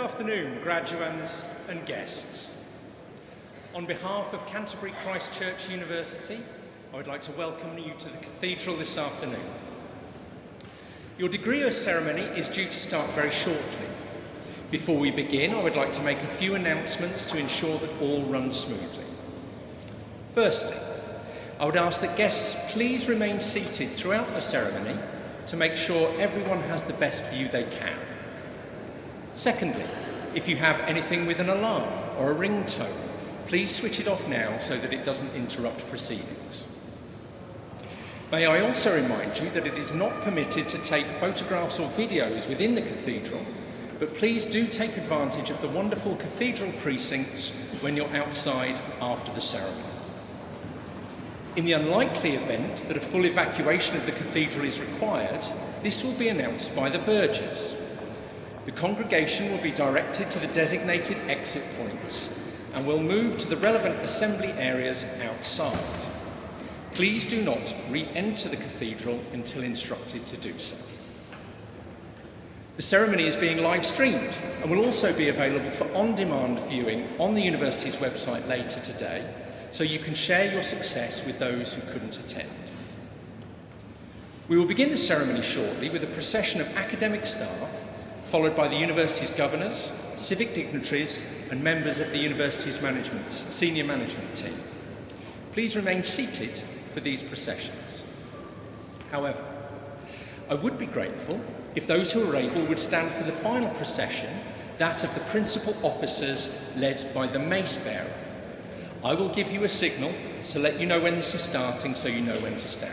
afternoon, graduands and guests. On behalf of Canterbury Christ Church University, I would like to welcome you to the Cathedral this afternoon. Your degree ceremony is due to start very shortly. Before we begin, I would like to make a few announcements to ensure that all runs smoothly. Firstly, I would ask that guests please remain seated throughout the ceremony to make sure everyone has the best view they can. Secondly, if you have anything with an alarm or a ringtone, please switch it off now so that it doesn't interrupt proceedings. May I also remind you that it is not permitted to take photographs or videos within the cathedral, but please do take advantage of the wonderful cathedral precincts when you're outside after the ceremony. In the unlikely event that a full evacuation of the cathedral is required, this will be announced by the vergers. The congregation will be directed to the designated exit points and will move to the relevant assembly areas outside. Please do not re-enter the cathedral until instructed to do so. The ceremony is being live streamed and will also be available for on-demand viewing on the university's website later today, so you can share your success with those who couldn't attend. We will begin the ceremony shortly with a procession of academic staff, followed by the university's governors, civic dignitaries and members of the university's senior management team. Please remain seated for these processions. However, I would be grateful if those who are able would stand for the final procession, that of the principal officers led by the mace bearer. I will give you a signal to let you know when this is starting so you know when to stand.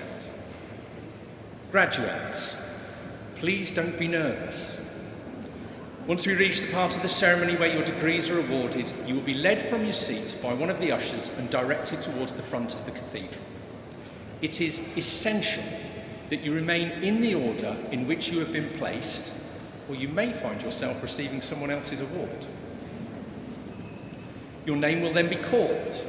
Graduates, please don't be nervous. Once we reach the part of the ceremony where your degrees are awarded, you will be led from your seat by one of the ushers and directed towards the front of the cathedral. It is essential that you remain in the order in which you have been placed, or you may find yourself receiving someone else's award. Your name will then be called.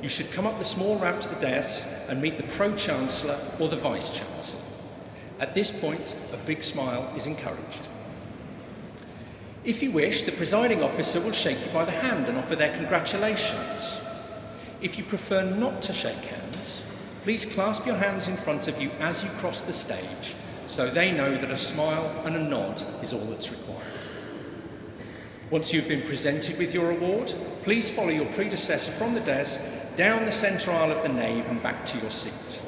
You should come up the small ramp to the dais and meet the Pro-Chancellor or the Vice-Chancellor. At this point, a big smile is encouraged. If you wish, the presiding officer will shake you by the hand and offer their congratulations. If you prefer not to shake hands, please clasp your hands in front of you as you cross the stage so they know that a smile and a nod is all that's required. Once you've been presented with your award, please follow your predecessor from the dais down the centre aisle of the nave and back to your seat.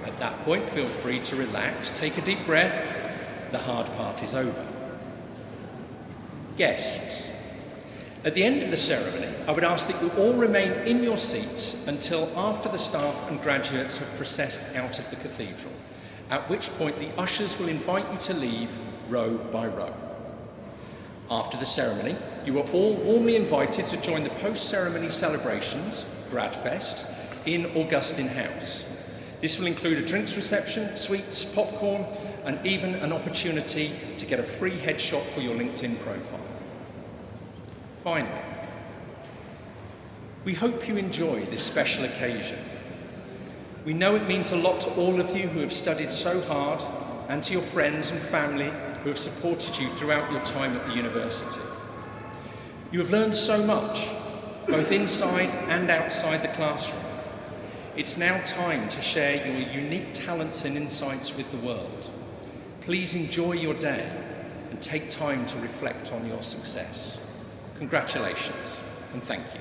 At that point, feel free to relax, take a deep breath. The hard part is over. Guests, at the end of the ceremony, I would ask that you all remain in your seats until after the staff and graduates have processed out of the cathedral, at which point the ushers will invite you to leave row by row. After the ceremony, you are all warmly invited to join the post-ceremony celebrations, Gradfest, in Augustine House. This will include a drinks reception, sweets, popcorn, and even an opportunity to get a free headshot for your LinkedIn profile. Finally, we hope you enjoy this special occasion. We know it means a lot to all of you who have studied so hard, and to your friends and family who have supported you throughout your time at the university. You have learned so much, both inside and outside the classroom. It's now time to share your unique talents and insights with the world. Please enjoy your day and take time to reflect on your success. Congratulations and thank you.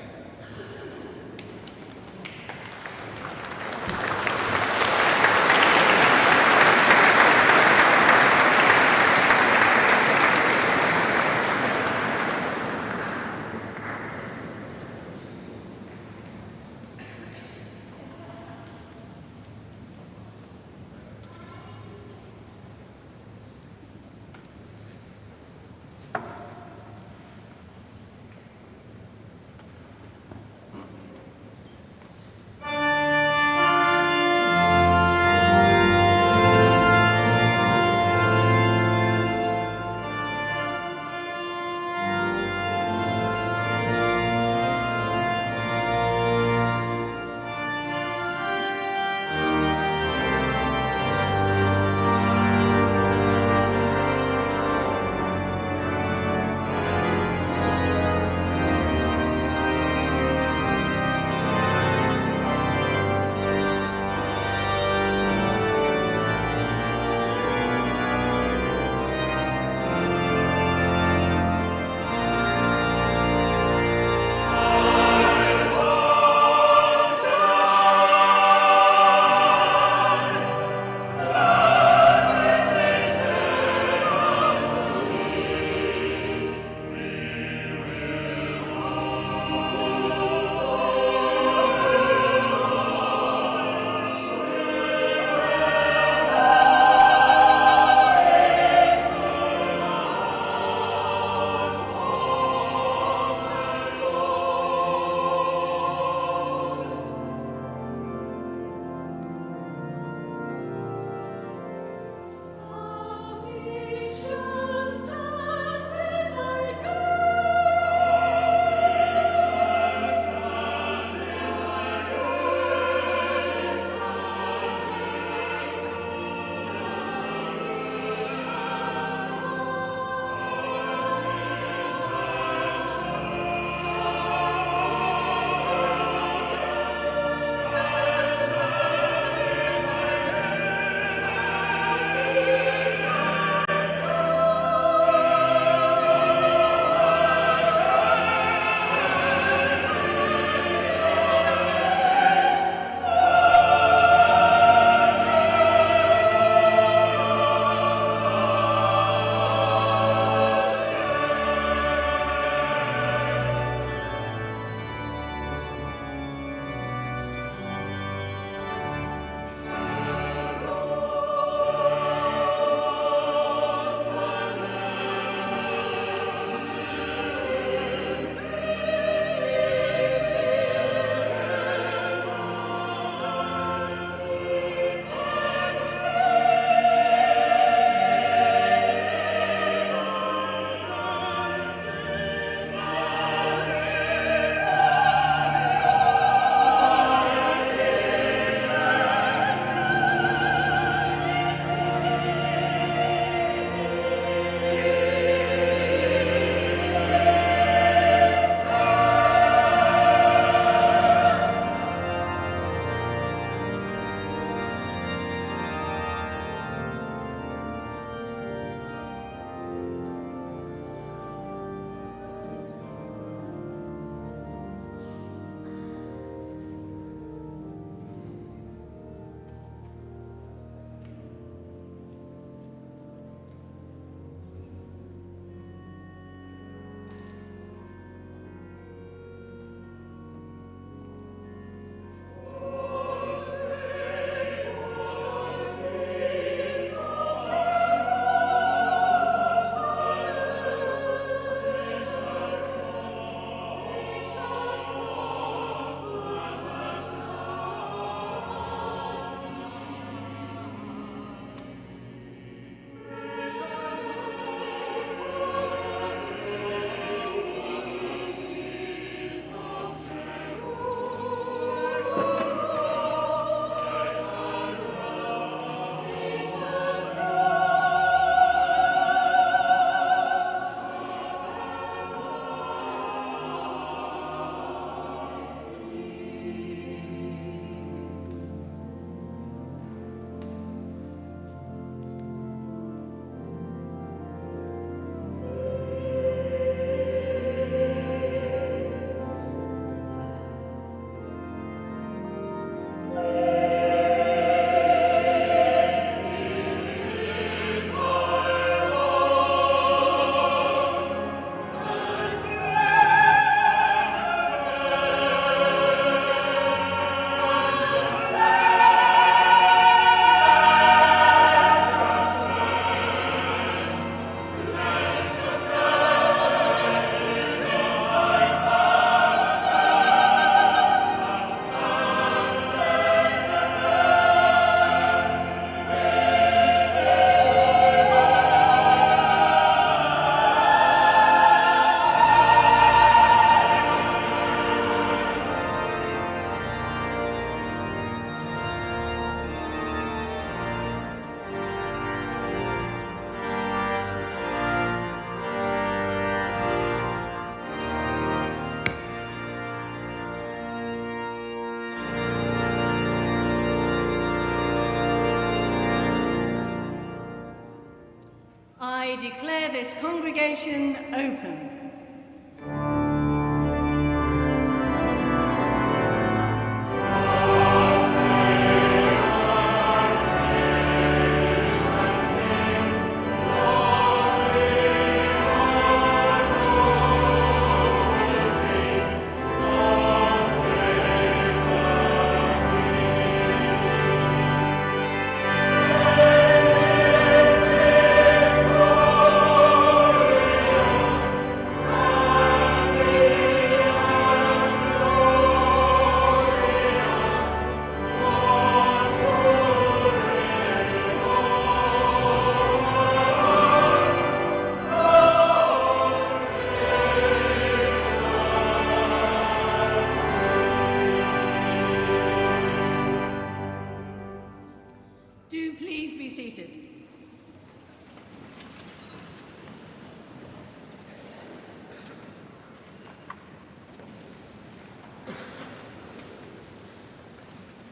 declare this congregation open.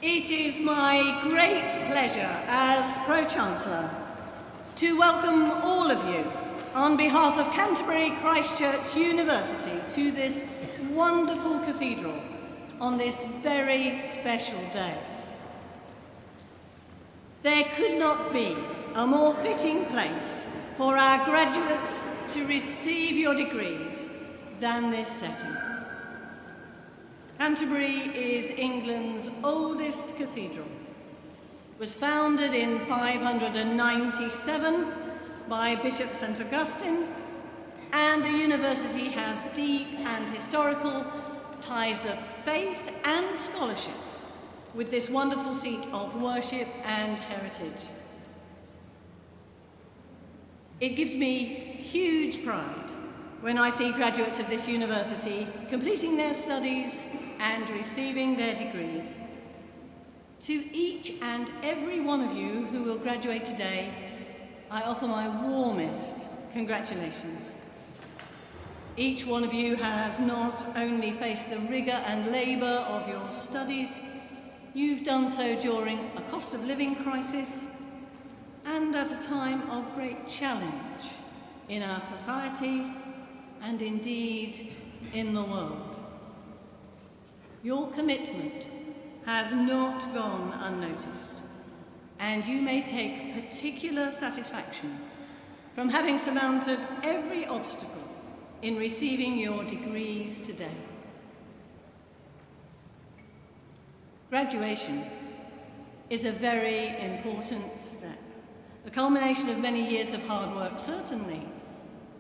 It is my great pleasure as Pro-Chancellor to welcome all of you on behalf of Canterbury Christ Church University to this wonderful cathedral on this very special day. There could not be a more fitting place for our graduates to receive your degrees than this setting. Canterbury is England's oldest cathedral. It was founded in 597 by Bishop St. Augustine, and the university has deep and historical ties of faith and scholarship with this wonderful seat of worship and heritage. It gives me huge pride when I see graduates of this university completing their studies and receiving their degrees. To each and every one of you who will graduate today, I offer my warmest congratulations. Each one of you has not only faced the rigour and labour of your studies, you've done so during a cost of living crisis and at a time of great challenge in our society and indeed in the world. Your commitment has not gone unnoticed, and you may take particular satisfaction from having surmounted every obstacle in receiving your degrees today. Graduation is a very important step, the culmination of many years of hard work, certainly,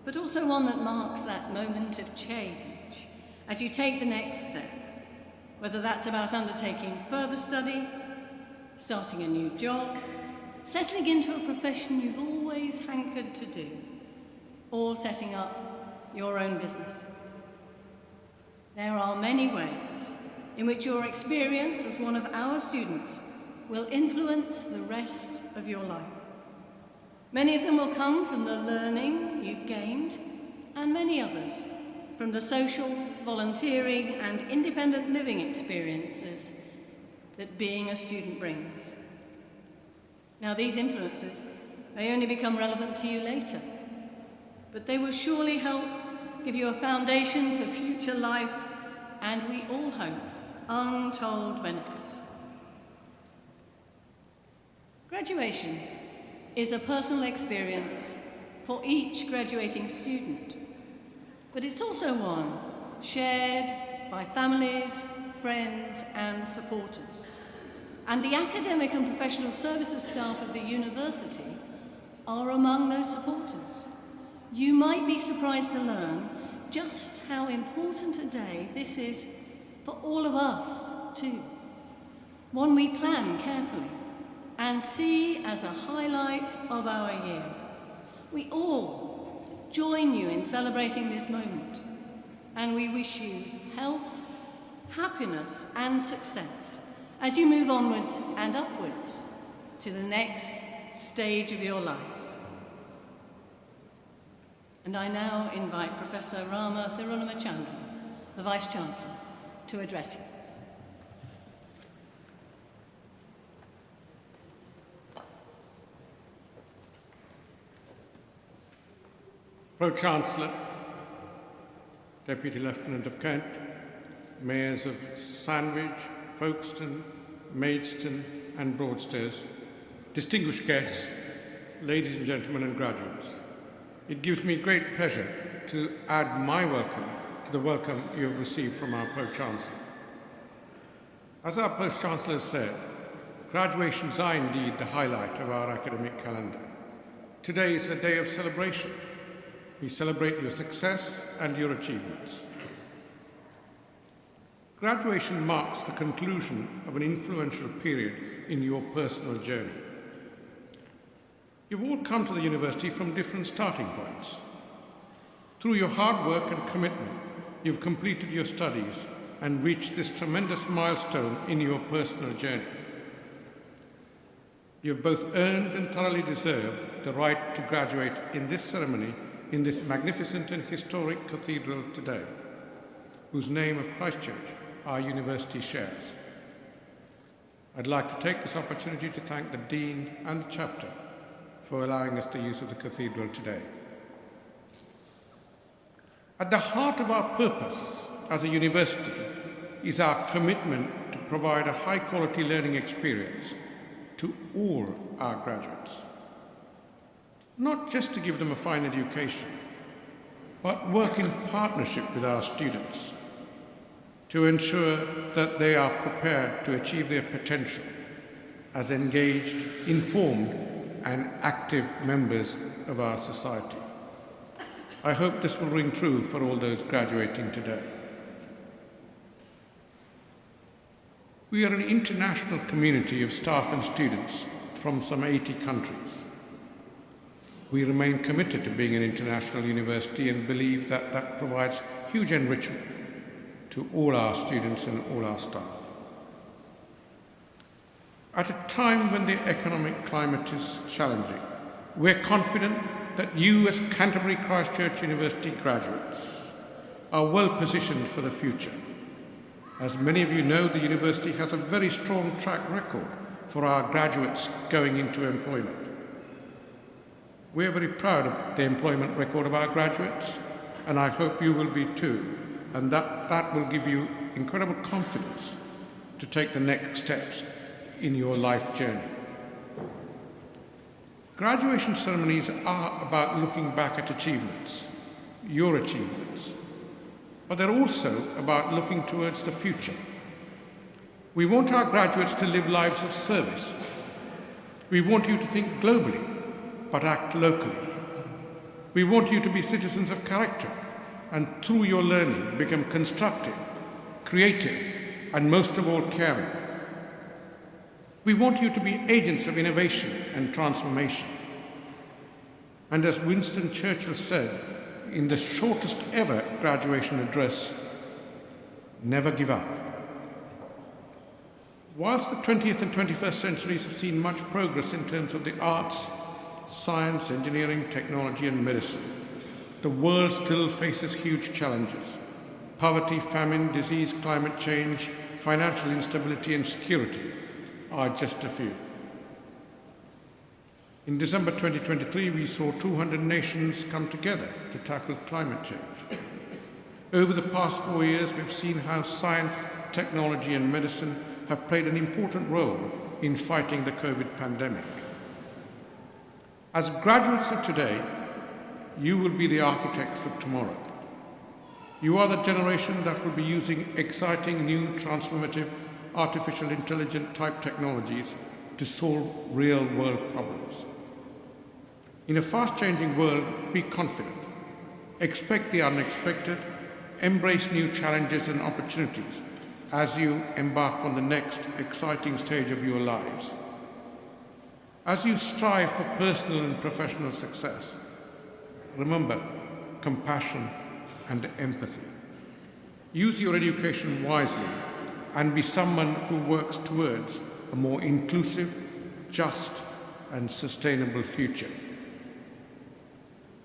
but also one that marks that moment of change as you take the next step, whether that's about undertaking further study, starting a new job, settling into a profession you've always hankered to do, or setting up your own business. There are many ways in which your experience as one of our students will influence the rest of your life. Many of them will come from the learning you've gained, and many others from the social, volunteering, and independent living experiences that being a student brings. Now, these influences may only become relevant to you later, but they will surely help give you a foundation for future life, and we all hope, untold benefits. Graduation is a personal experience for each graduating student, but it's also one shared by families, friends, and supporters. And the academic and professional services staff of the university are among those supporters. You might be surprised to learn just how important a day this is for all of us, too. One we plan carefully and see as a highlight of our year. We all join you in celebrating this moment, and we wish you health, happiness, and success as you move onwards and upwards to the next stage of your lives. And I now invite Professor Rama Thirunamachandran, the Vice-Chancellor, to address you. Pro-Chancellor, Deputy Lieutenant of Kent, Mayors of Sandwich, Folkestone, Maidstone and Broadstairs, distinguished guests, ladies and gentlemen and graduates. It gives me great pleasure to add my welcome to the welcome you have received from our Pro-Chancellor. As our Post-Chancellor said, graduations are indeed the highlight of our academic calendar. Today is a day of celebration. We celebrate your success and your achievements. Graduation marks the conclusion of an influential period in your personal journey. You've all come to the university from different starting points. Through your hard work and commitment, you've completed your studies and reached this tremendous milestone in your personal journey. You've both earned and thoroughly deserved the right to graduate in this ceremony in this magnificent and historic cathedral today, whose name of Christ Church our university shares. I'd like to take this opportunity to thank the Dean and the Chapter for allowing us the use of the cathedral today. At the heart of our purpose as a university is our commitment to provide a high-quality learning experience to all our graduates. Not just to give them a fine education, but work in partnership with our students to ensure that they are prepared to achieve their potential as engaged, informed, and active members of our society. I hope this will ring true for all those graduating today. We are an international community of staff and students from some 80 countries. We remain committed to being an international university and believe that that provides huge enrichment to all our students and all our staff. At a time when the economic climate is challenging, we're confident that you as Canterbury Christ Church University graduates are well positioned for the future. As many of you know, the university has a very strong track record for our graduates going into employment. We're very proud of the employment record of our graduates, and I hope you will be too, and that will give you incredible confidence to take the next steps in your life journey. Graduation ceremonies are about looking back at achievements, your achievements, but they're also about looking towards the future. We want our graduates to live lives of service. We want you to think globally, but act locally. We want you to be citizens of character, and through your learning become constructive, creative, and most of all caring. We want you to be agents of innovation and transformation. And as Winston Churchill said in the shortest ever graduation address, never give up. Whilst the 20th and 21st centuries have seen much progress in terms of the arts, science, engineering, technology, and medicine, the world still faces huge challenges. Poverty, famine, disease, climate change, financial instability, and security are just a few. In December 2023, we saw 200 nations come together to tackle climate change. Over the past 4 years, we've seen how science, technology, and medicine have played an important role in fighting the COVID pandemic. As graduates of today, you will be the architects of tomorrow. You are the generation that will be using exciting, new, transformative, artificial intelligence type technologies to solve real-world problems. In a fast-changing world, be confident. Expect the unexpected. Embrace new challenges and opportunities as you embark on the next exciting stage of your lives. As you strive for personal and professional success, remember compassion and empathy. Use your education wisely and be someone who works towards a more inclusive, just, and sustainable future.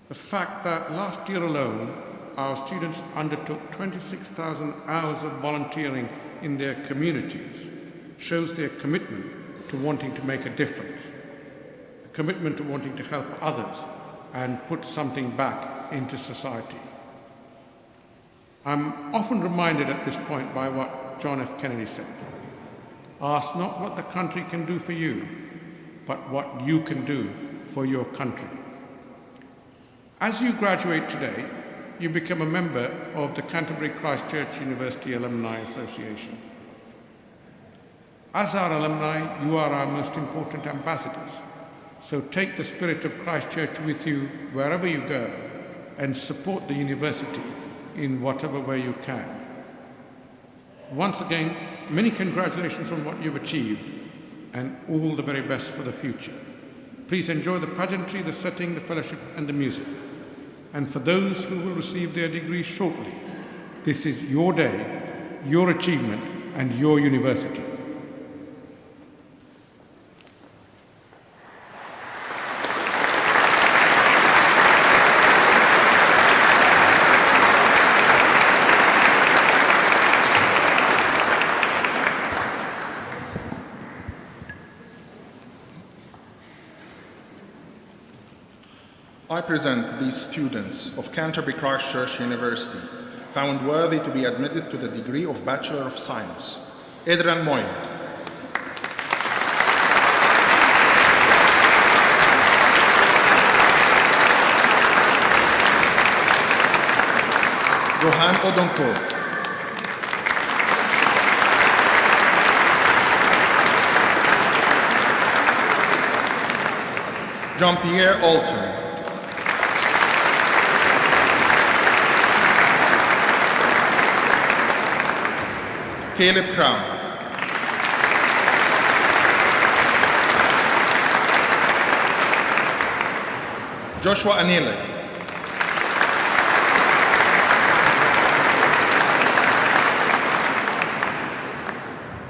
The fact that last year alone, our students undertook 26,000 hours of volunteering in their communities shows their commitment to wanting to make a difference, a commitment to wanting to help others, and put something back into society. I'm often reminded at this point by what John F. Kennedy said. Ask not what the country can do for you, but what you can do for your country. As you graduate today, you become a member of the Canterbury Christ Church University Alumni Association. As our alumni, you are our most important ambassadors. So take the spirit of Christ Church with you wherever you go and support the university in whatever way you can. Once again, many congratulations on what you've achieved and all the very best for the future. Please enjoy the pageantry, the setting, the fellowship and the music. And for those who will receive their degrees shortly, this is your day, your achievement and your university. I present these students of Canterbury Christ Church University, found worthy to be admitted to the degree of Bachelor of Science. Adrian Moyer. Rohan Odonkor. Jean-Pierre Alton. Caleb Crown. Joshua Anile.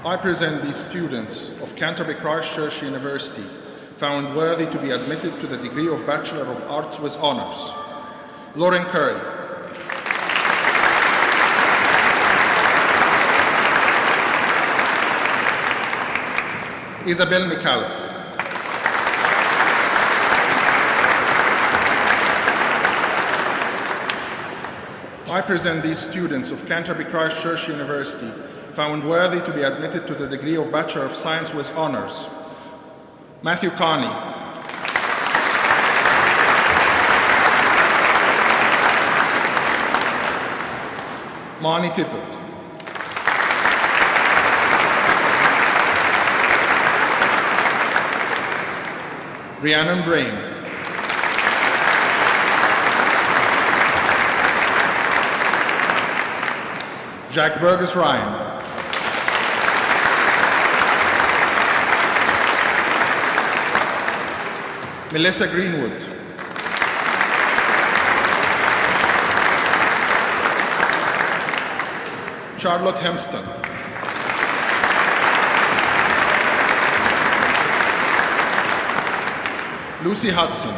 I present these students of Canterbury Christ Church University, found worthy to be admitted to the degree of Bachelor of Arts with Honours. Lauren Curry. Isabel McAuliffe. I present these students of Canterbury Christ Church University, found worthy to be admitted to the degree of Bachelor of Science with Honours. Matthew Carney. Marnie Tippett. Rhiannon Brain. Jack Burgess Ryan. Melissa Greenwood. Charlotte Hempston. Lucy Hudson.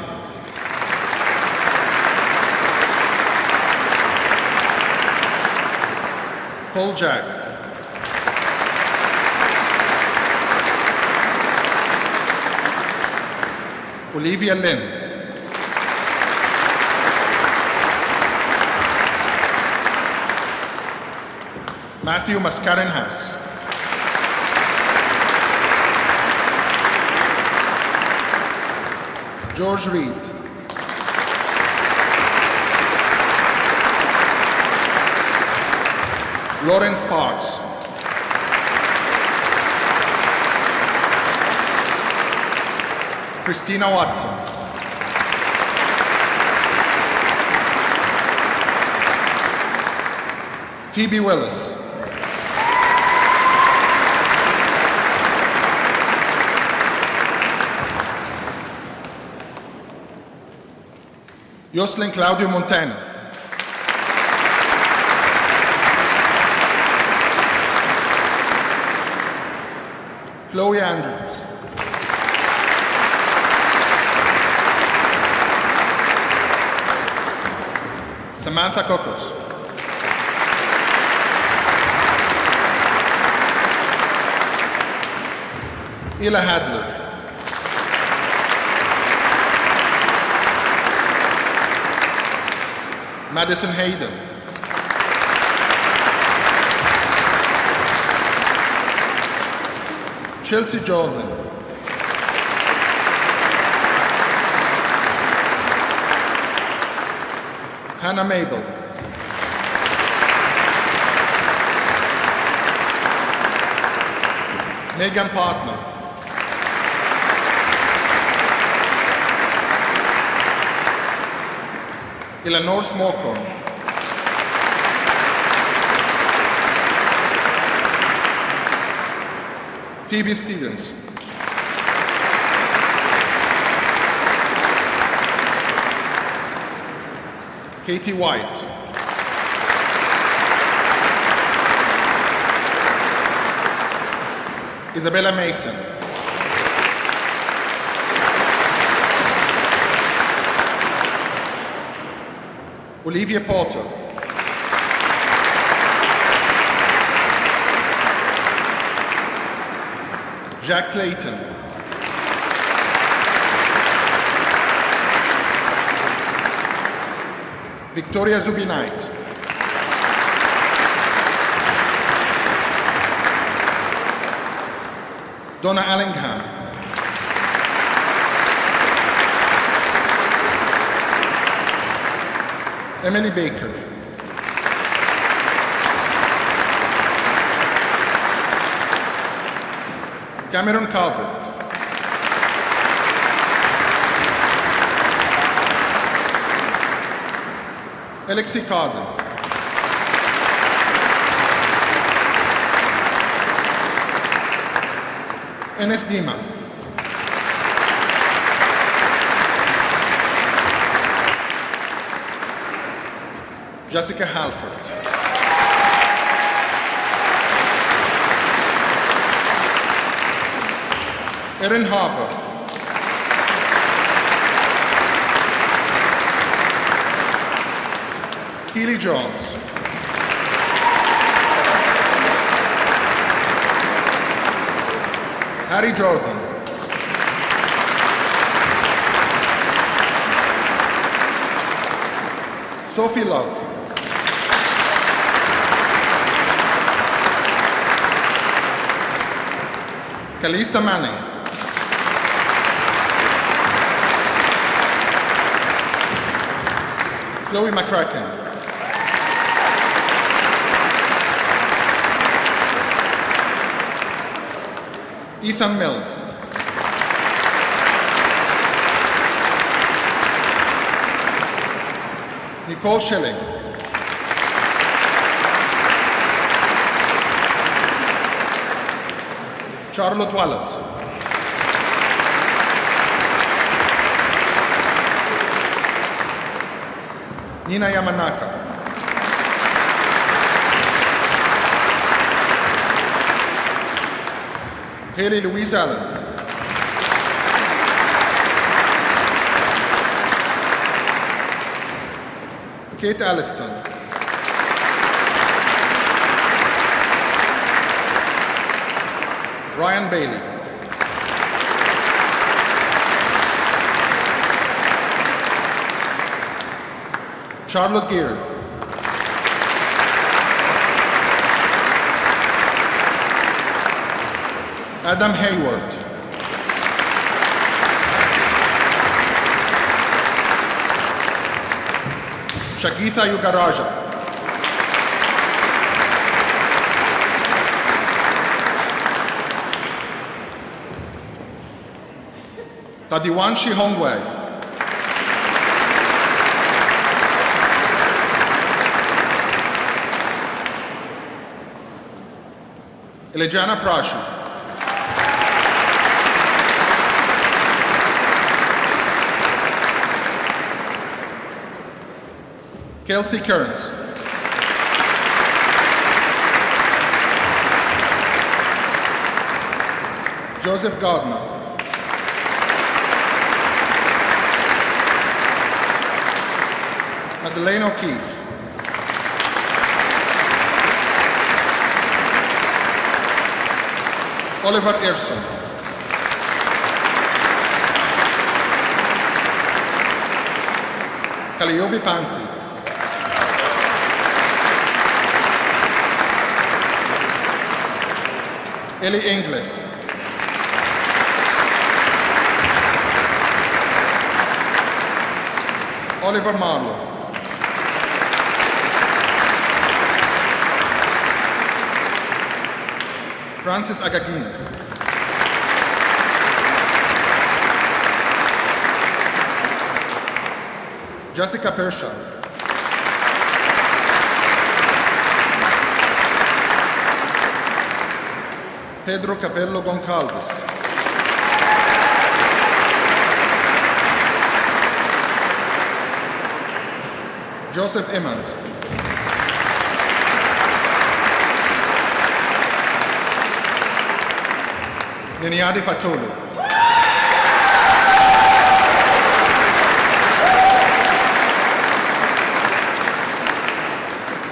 Paul Jack. Olivia Lynn. Matthew Mascarenhas. George Reed. Lawrence Parks. Christina Watson. Phoebe Willis. Jocelyn Claudio Montano. Chloe Andrews. Samantha Kokos. Ila Hadler. Madison Hayden, Chelsea Jordan, Hannah Mabel, Megan Partner, Eleanor Smorcorn, Phoebe Stevens, Katie White, Isabella Mason, Olivia Porter, Jack Clayton, Victoria Zubinite, Donna Allingham, Emily Baker, Cameron Calvert, Alexi Carden, Enes Dima, Jessica Halford, Erin Harper, Keely Jones, Harry Jordan, Sophie Love, Kalista Manning, Chloe McCracken, Ethan Mills, Nicole Schilling, Charlotte Wallace, Nina Yamanaka, Haley Louise Allen, Kate Alliston, Ryan Bailey, Charlotte Geary, Adam Hayward, Shagitha Yugaraja, Tadiwanshi Hongwei, Elejana Prashi, Kelsey Kearns, Joseph Gardner, Madeleine O'Keefe, Oliver Earson, Calliope Pansy, Ellie Inglis. Oliver Marlowe. Francis Agagin. Jessica Pershaw. Pedro Capello Goncalves. Joseph Emmons. Neniadi Fatolu.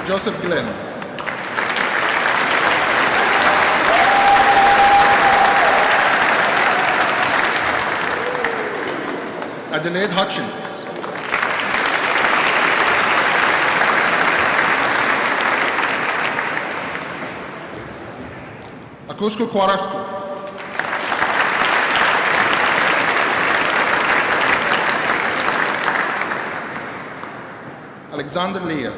Joseph Glenn. Adelaide Hutchins. Akusku Kwarasku. Alexander Leah.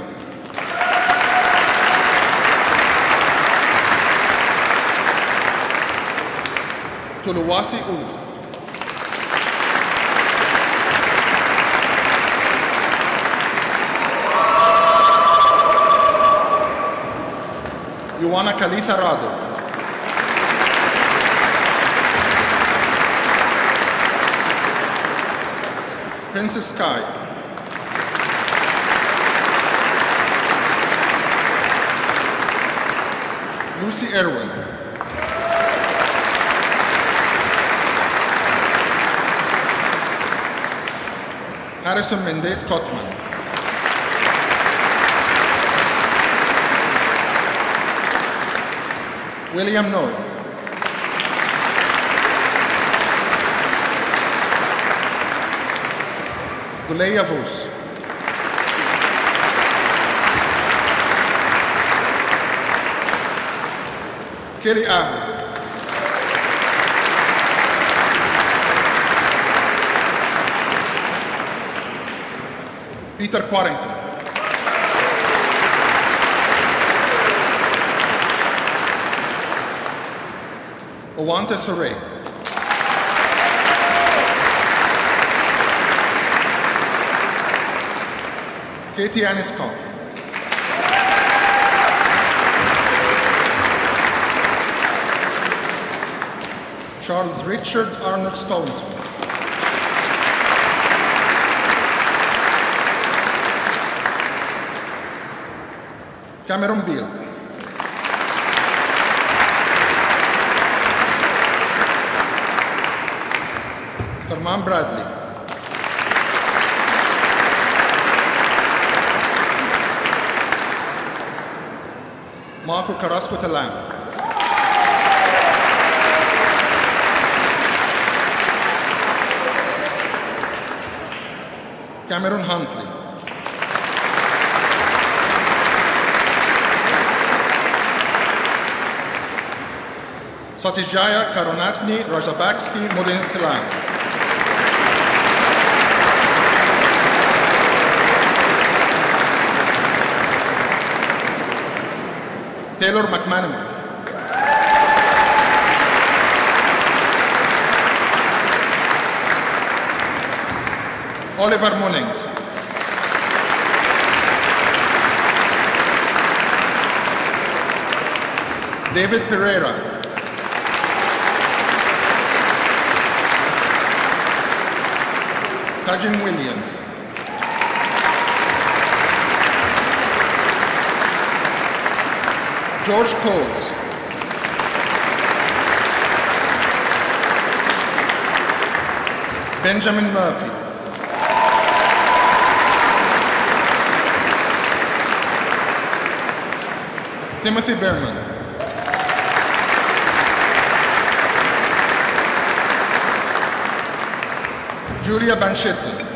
Tuluwasi Ul. Ioana Kalitha Rado. Princess Sky. Lucy Erwin. Harrison Mendez Cotman. William Noah. Guleya Vos. Kelly Ahu. Peter Quarrington. Owante Sore. Katie Aniscott. Charles Richard Arnold Staunton. Cameron Beale. Thurman Bradley. Marco Carrasco Talang. Cameron Huntley. Satijaya Karunatni Rajabakski Modinstilan. Taylor McManaman. Oliver Munnings. David Pereira. Tajin Williams. George Coles. Benjamin Murphy. Timothy Berman. Julia Banchesi.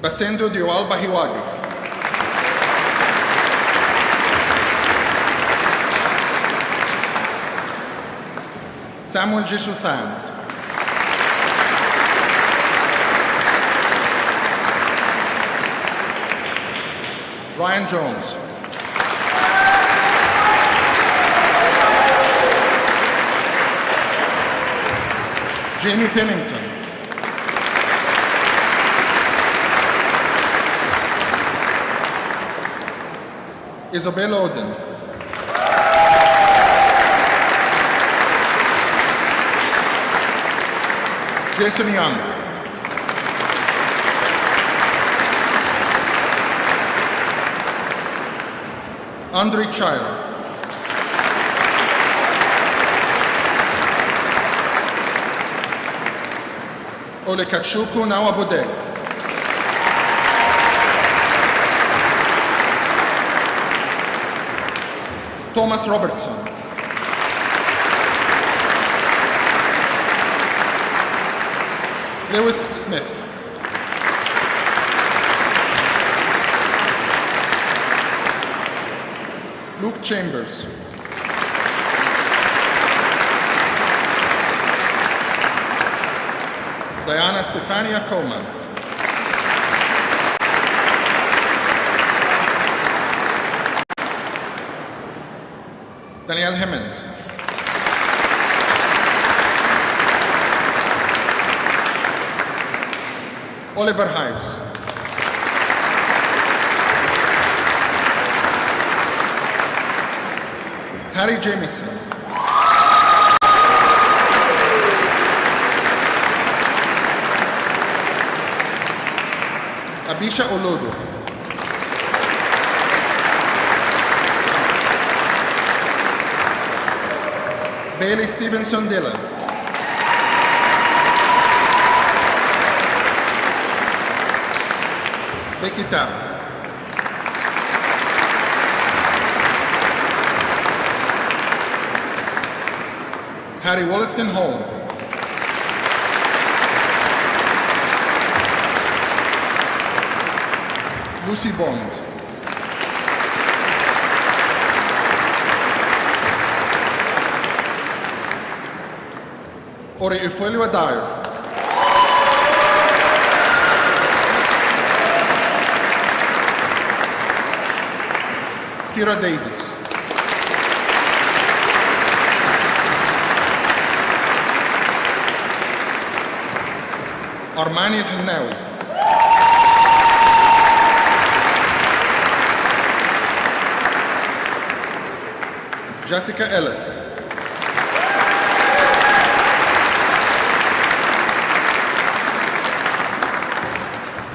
Basendo Dioalba Hiwagi. Samuel Jisuthan. Ryan Jones. Jamie Pennington. Isabel Oden. Jason Young. Andre Child. Olekachuku Nawabode. Thomas Robertson. Lewis Smith. Luke Chambers. Diana Stefania Coleman. Danielle Hemmens. Oliver Hives. Harry Jamieson. Abisha Olodo. Bailey Stevenson Dillon. Becky Tapp. Harry Wollaston Hall. Lucy Bond. Ore Ifuelu Adayo. Kira Davis. Armani Al-Hannawi. Jessica Ellis.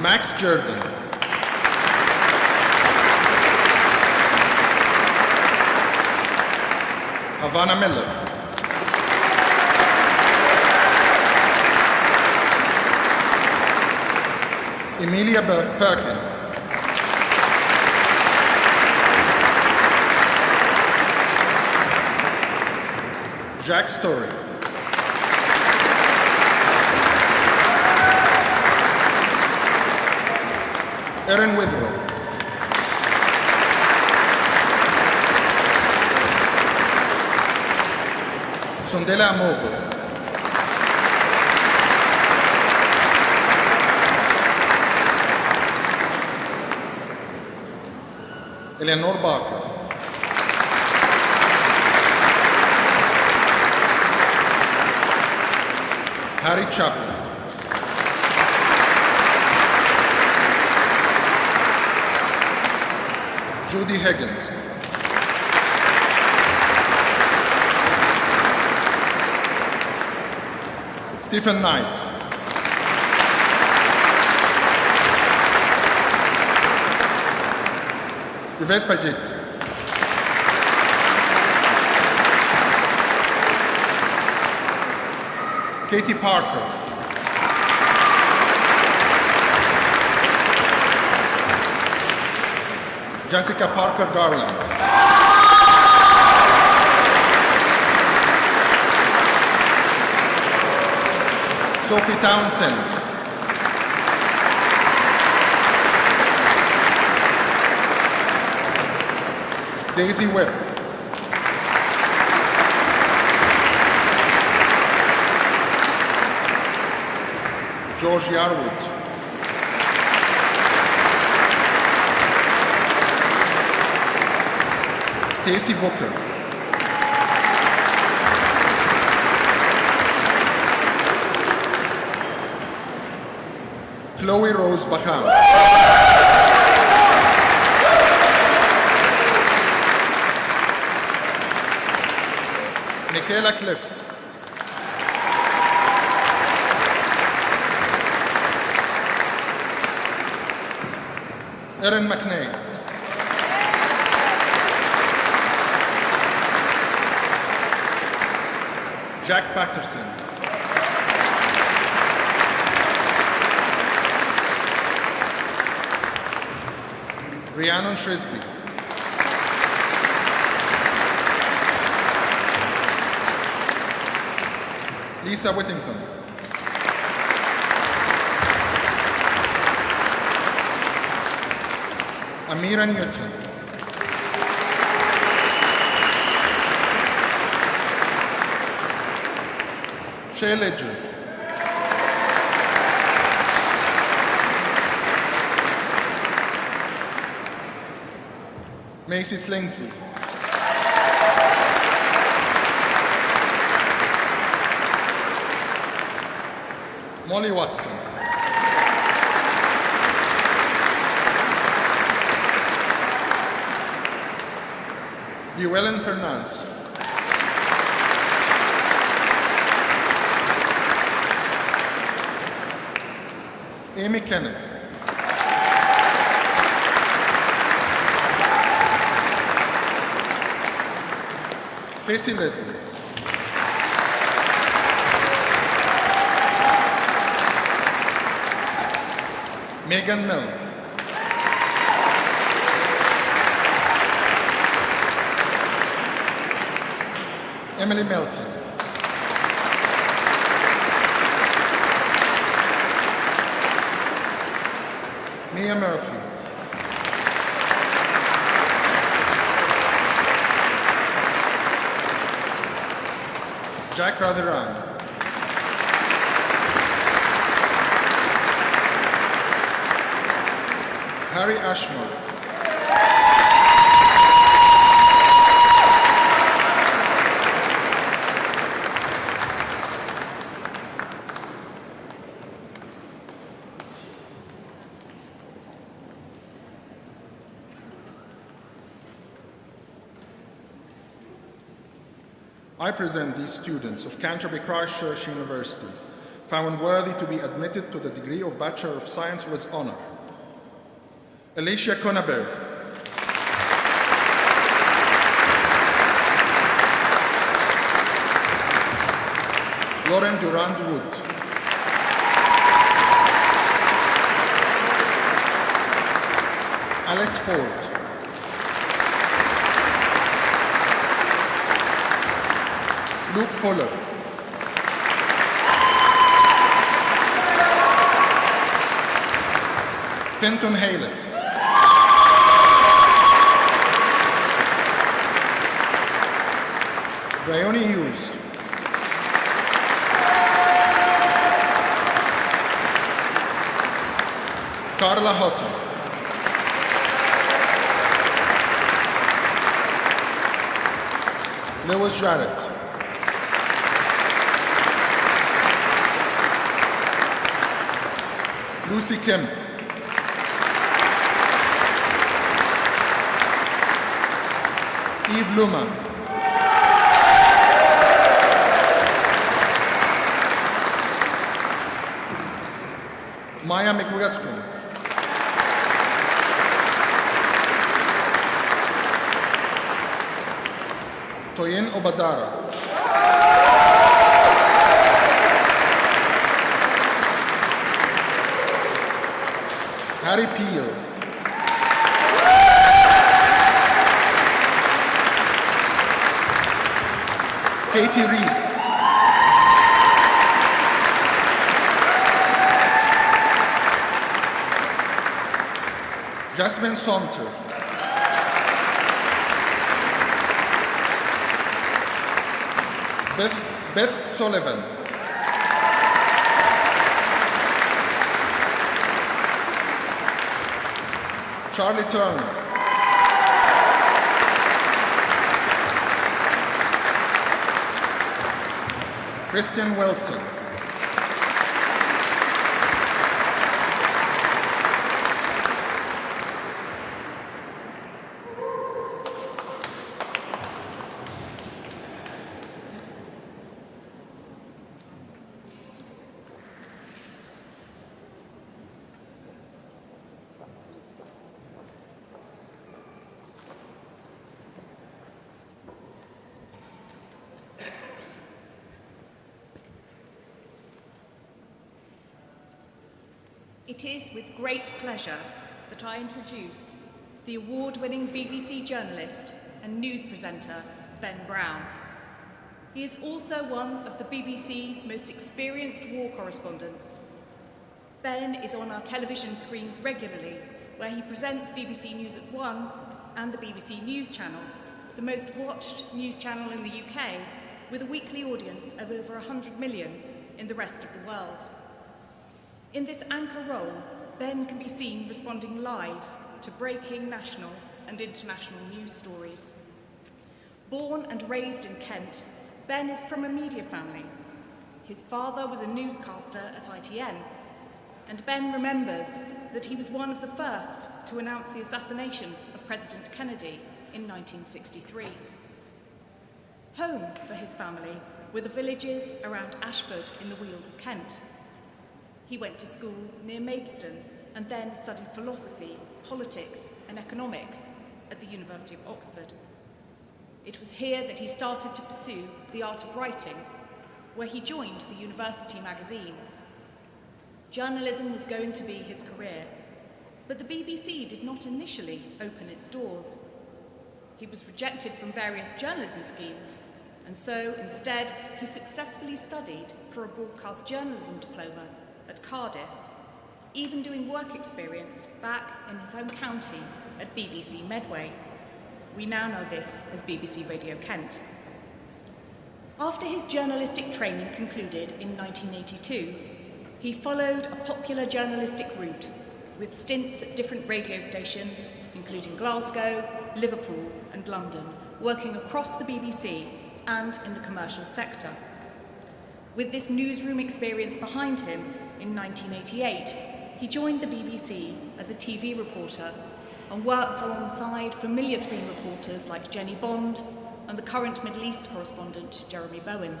Max Jordan. Havana Miller. Emilia Perkin. Jack Story. Erin Withrow. Sondela Amogo. Eleanor Barker. Harry Chaplin. Judy Higgins. Stephen Knight. Yvette Paget. Katie Parker. Jessica Parker Garland. Sophie Townsend. Daisy Webb. George Yarwood. Stacy Booker. Chloe Rose Baham. Michaela Clift. Erin McNay. Jack Patterson. Rhiannon Trisby. Lisa Whittington. Amira Newton. Shay Ledger. Macy Slingsby. Molly Watson. Llewellyn Fernandez. Amy Kennett. Casey Leslie. Megan Mill. Emily Melton. Mia Murphy. Jack Radharan. Harry Ashmore. I present these students of Canterbury Christ Church University, found worthy to be admitted to the degree of Bachelor of Science with honor. Alicia Conaberg. Lauren Durand Wood. Alice Ford. Luke Fuller. Fenton Haylett. Bryony Hughes. Carla Houghton. Lewis Jarrett. Lucy Kim. Eve Luma. Maya McWitherspoon. Toyin Obadara. Harry Peel. Katie Reese. Jasmine Saunter. Beth Sullivan. Charlie Turner. Christian Wilson. It is with great pleasure that I introduce the award-winning BBC journalist and news presenter, Ben Brown. He is also one of the BBC's most experienced war correspondents. Ben is on our television screens regularly, where he presents BBC News at 1 and the BBC News Channel, the most watched news channel in the UK, with a weekly audience of over 100 million in the rest of the world. In this anchor role, Ben can be seen responding live to breaking national and international news stories. Born and raised in Kent, Ben is from a media family. His father was a newscaster at ITN, and Ben remembers that he was one of the first to announce the assassination of President Kennedy in 1963. Home for his family were the villages around Ashford in the Weald of Kent. He went to school near Maidstone and then studied philosophy, politics and economics at the University of Oxford. It was here that he started to pursue the art of writing, where he joined the university magazine. Journalism was going to be his career, but the BBC did not initially open its doors. He was rejected from various journalism schemes, and so instead he successfully studied for a broadcast journalism diploma at Cardiff, even doing work experience back in his home county at BBC Medway. We now know this as BBC Radio Kent. After his journalistic training concluded in 1982, he followed a popular journalistic route with stints at different radio stations, including Glasgow, Liverpool and London, working across the BBC and in the commercial sector. With this newsroom experience behind him, in 1988, he joined the BBC as a TV reporter and worked alongside familiar screen reporters like Jenny Bond and the current Middle East correspondent, Jeremy Bowen.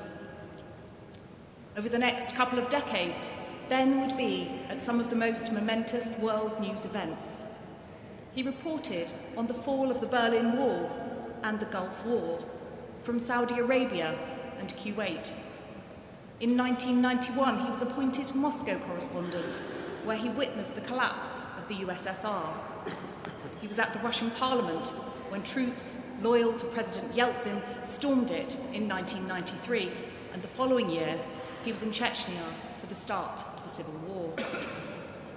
Over the next couple of decades, Ben would be at some of the most momentous world news events. He reported on the fall of the Berlin Wall and the Gulf War, from Saudi Arabia and Kuwait. In 1991, he was appointed Moscow correspondent, where he witnessed the collapse of the USSR. He was at the Russian Parliament when troops loyal to President Yeltsin stormed it in 1993, and the following year, he was in Chechnya for the start of the Civil War.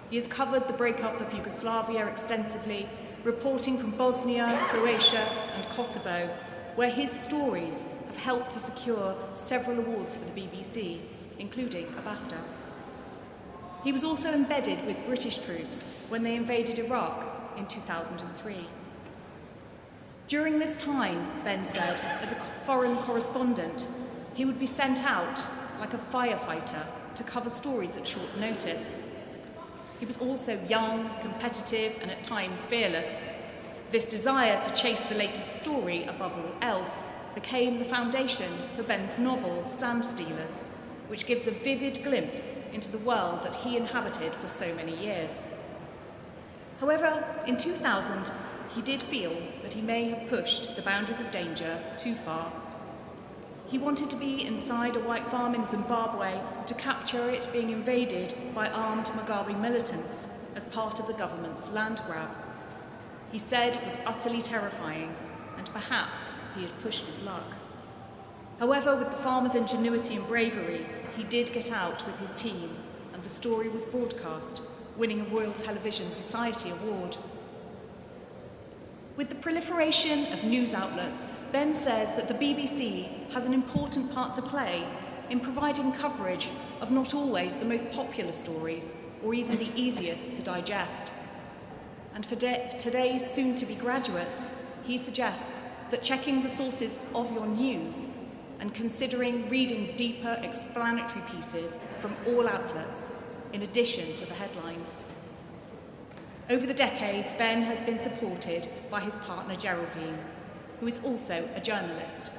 He has covered the breakup of Yugoslavia extensively, reporting from Bosnia, Croatia, and Kosovo, where his stories have helped to secure several awards for the BBC, including a BAFTA. He was also embedded with British troops when they invaded Iraq in 2003. During this time, Ben said, as a foreign correspondent, he would be sent out like a firefighter to cover stories at short notice. He was also young, competitive, and at times fearless. This desire to chase the latest story above all else became the foundation for Ben's novel, Sand Stealers, which gives a vivid glimpse into the world that he inhabited for so many years. However, in 2000, he did feel that he may have pushed the boundaries of danger too far. He wanted to be inside a white farm in Zimbabwe to capture it being invaded by armed Mugabe militants as part of the government's land grab. He said it was utterly terrifying, and perhaps he had pushed his luck. However, with the farmer's ingenuity and bravery, he did get out with his team, and the story was broadcast, winning a Royal Television Society Award. With the proliferation of news outlets, Ben says that the BBC has an important part to play in providing coverage of not always the most popular stories or even the easiest to digest. And for today's soon-to-be graduates, he suggests that checking the sources of your news and considering reading deeper explanatory pieces from all outlets in addition to the headlines. Over the decades, Ben has been supported by his partner Geraldine, who is also a journalist.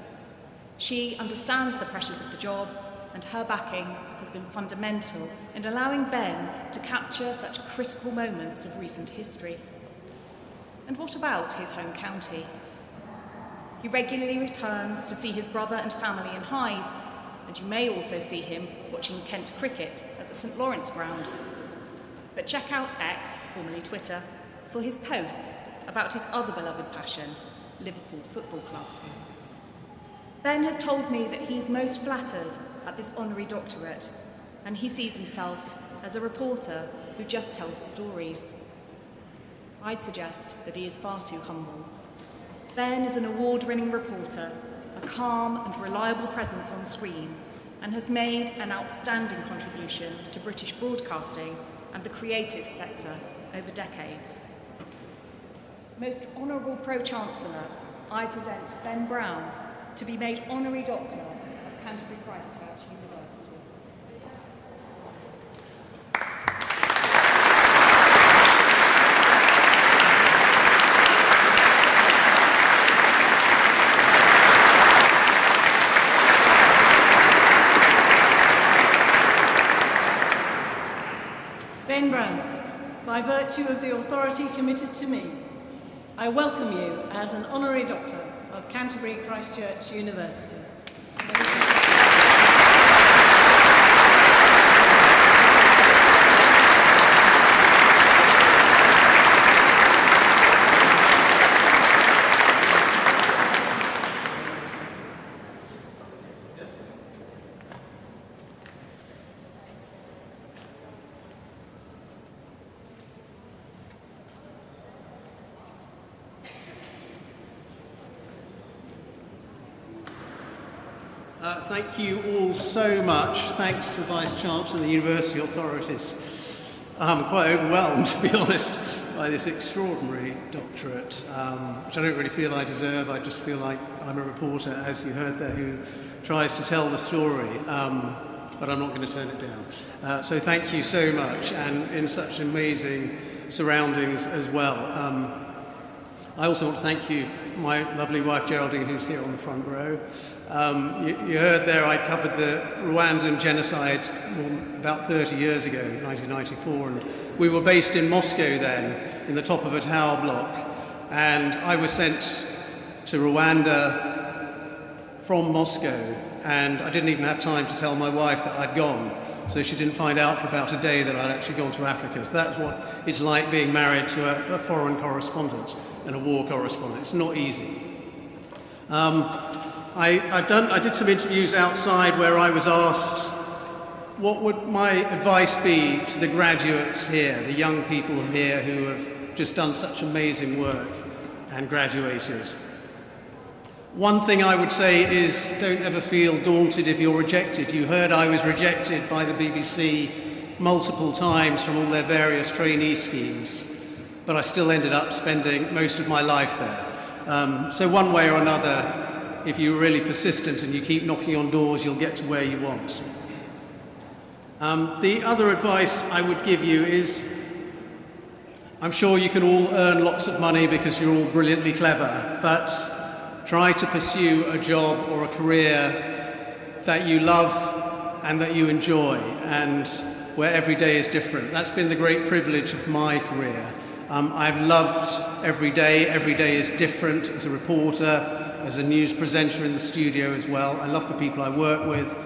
She understands the pressures of the job, and her backing has been fundamental in allowing Ben to capture such critical moments of recent history. And what about his home county? He regularly returns to see his brother and family in Hythe, and you may also see him watching Kent cricket at the St Lawrence ground. But check out X, formerly Twitter, for his posts about his other beloved passion, Liverpool Football Club. Ben has told me that he is most flattered at this honorary doctorate, and he sees himself as a reporter who just tells stories. I'd suggest that he is far too humble. Ben is an award-winning reporter, a calm and reliable presence on screen, and has made an outstanding contribution to British broadcasting and the creative sector over decades. Most Honourable Pro-Chancellor, I present Ben Brown to be made Honorary Doctor of Canterbury Christ Church University. Ben Brown, by virtue of the authority committed to me, I welcome you as an Honorary Doctor of Canterbury Christ Church University. Thank you all so much. Thanks to the Vice-Chancellor and the university authorities. I'm quite overwhelmed, to be honest, by this extraordinary doctorate, which I don't really feel I deserve. I just feel like I'm a reporter, as you heard there, who tries to tell the story, but I'm not going to turn it down. So thank you so much, and in such amazing surroundings as well. I also want to thank you, my lovely wife Geraldine, who's here on the front row. You heard there I covered the Rwandan genocide about 30 years ago, 1994, and we were based in Moscow then, in the top of a tower block, and I was sent to Rwanda from Moscow, and I didn't even have time to tell my wife that I'd gone, so she didn't find out for about a day that I'd actually gone to Africa. So that's what it's like being married to a foreign correspondent and a war correspondent. It's not easy. I did some interviews outside where I was asked what would my advice be to the graduates here, the young people here who have just done such amazing work and graduated. One thing I would say is don't ever feel daunted if you're rejected. You heard I was rejected by the BBC multiple times from all their various trainee schemes, but I still ended up spending most of my life there. So one way or another, if you're really persistent and you keep knocking on doors, you'll get to where you want. The other advice I would give you is, I'm sure you can all earn lots of money because you're all brilliantly clever, but try to pursue a job or a career that you love and that you enjoy, and where every day is different. That's been the great privilege of my career. I've loved every day. Every day is different as a reporter, as a news presenter in the studio as well. I love the people I work with.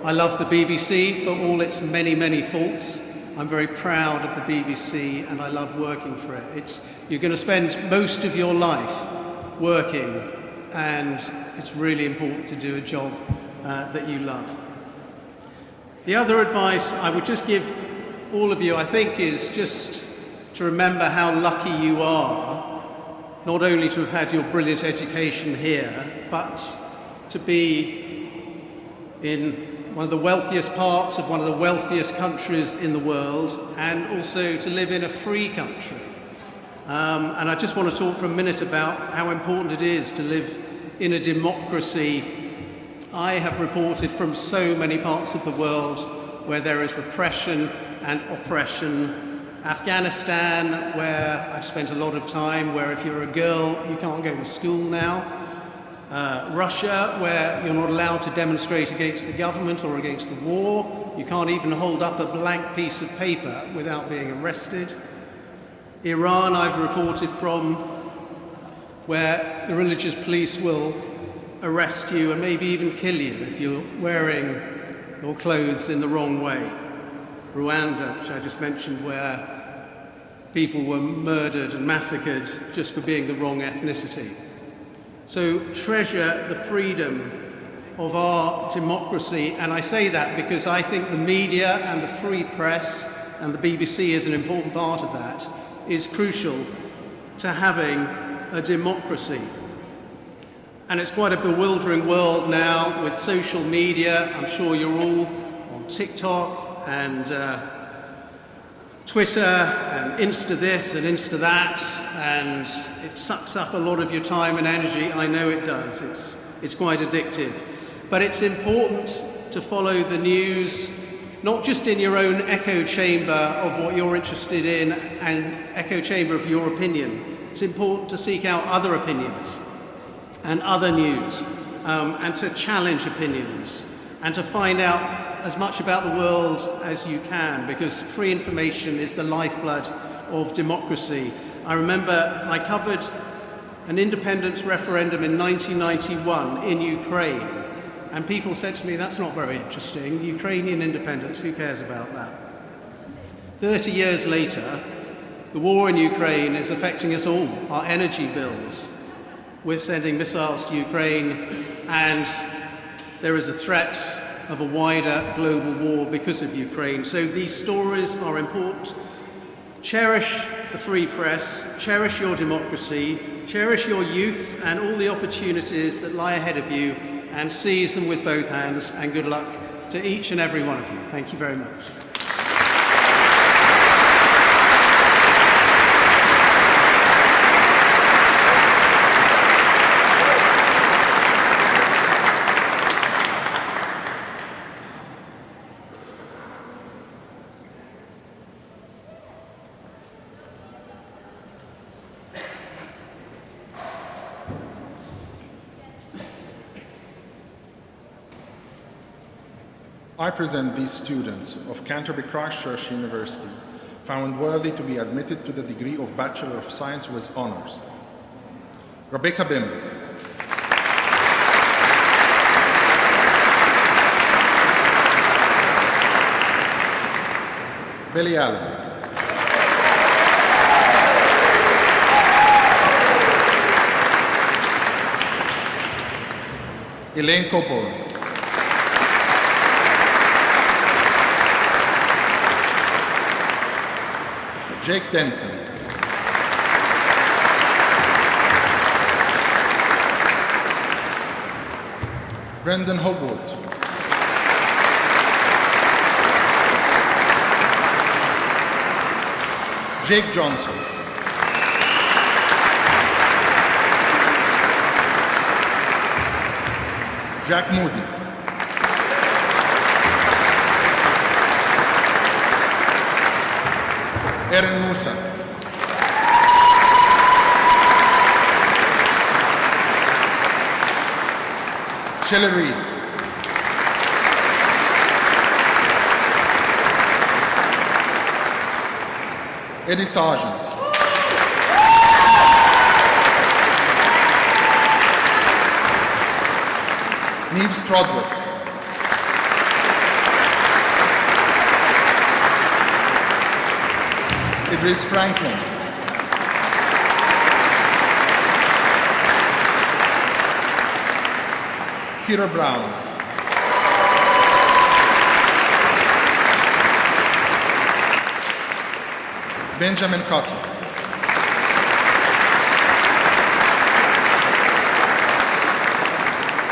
I love the BBC for all its many, many faults. I'm very proud of the BBC and I love working for it. You're going to spend most of your life working, and it's really important to do a job that you love. The other advice I would just give all of you, I think, is just to remember how lucky you are not only to have had your brilliant education here, but to be in one of the wealthiest parts of one of the wealthiest countries in the world, and also to live in a free country. And I just want to talk for a minute about how important it is to live in a democracy. I have reported from so many parts of the world where there is repression and oppression. Afghanistan, where I've spent a lot of time, where if you're a girl, you can't go to school now. Russia, where you're not allowed to demonstrate against the government or against the war. You can't even hold up a blank piece of paper without being arrested. Iran, I've reported from, where the religious police will arrest you and maybe even kill you if you're wearing your clothes in the wrong way. Rwanda, which I just mentioned, where people were murdered and massacred just for being the wrong ethnicity. So treasure the freedom of our democracy, and I say that because I think the media and the free press, and the BBC is an important part of that, is crucial to having a democracy. And it's quite a bewildering world now with social media. I'm sure you're all on TikTok and Twitter and Insta this and Insta that, and it sucks up a lot of your time and energy. I know it does. It's quite addictive. But it's important to follow the news, not just in your own echo chamber of what you're interested in and echo chamber of your opinion. It's important to seek out other opinions and other news, and to challenge opinions and to find out as much about the world as you can, because free information is the lifeblood of democracy. I remember I covered an independence referendum in 1991 in Ukraine, and people said to me, that's not very interesting. Ukrainian independence, who cares about that? 30 years later, the war in Ukraine is affecting us all, our energy bills. We're sending missiles to Ukraine, and there is a threat of a wider global war because of Ukraine. So these stories are important. Cherish the free press, cherish your democracy, cherish your youth and all the opportunities that lie ahead of you, and seize them with both hands, and good luck to each and every one of you. Thank you very much. I present these students of Canterbury Christ Church University, found worthy to be admitted to the degree of Bachelor of Science with Honours. Rebecca Bim. Billy Allen. Elaine Coburn. Jake Denton. Brendan Hogwood. Jake Johnson. Jack Moody. Erin Musa. Shelley Reed. Eddie Sargent. Neve Strodwick. Idris Franklin. Kira Brown. Benjamin Cotton.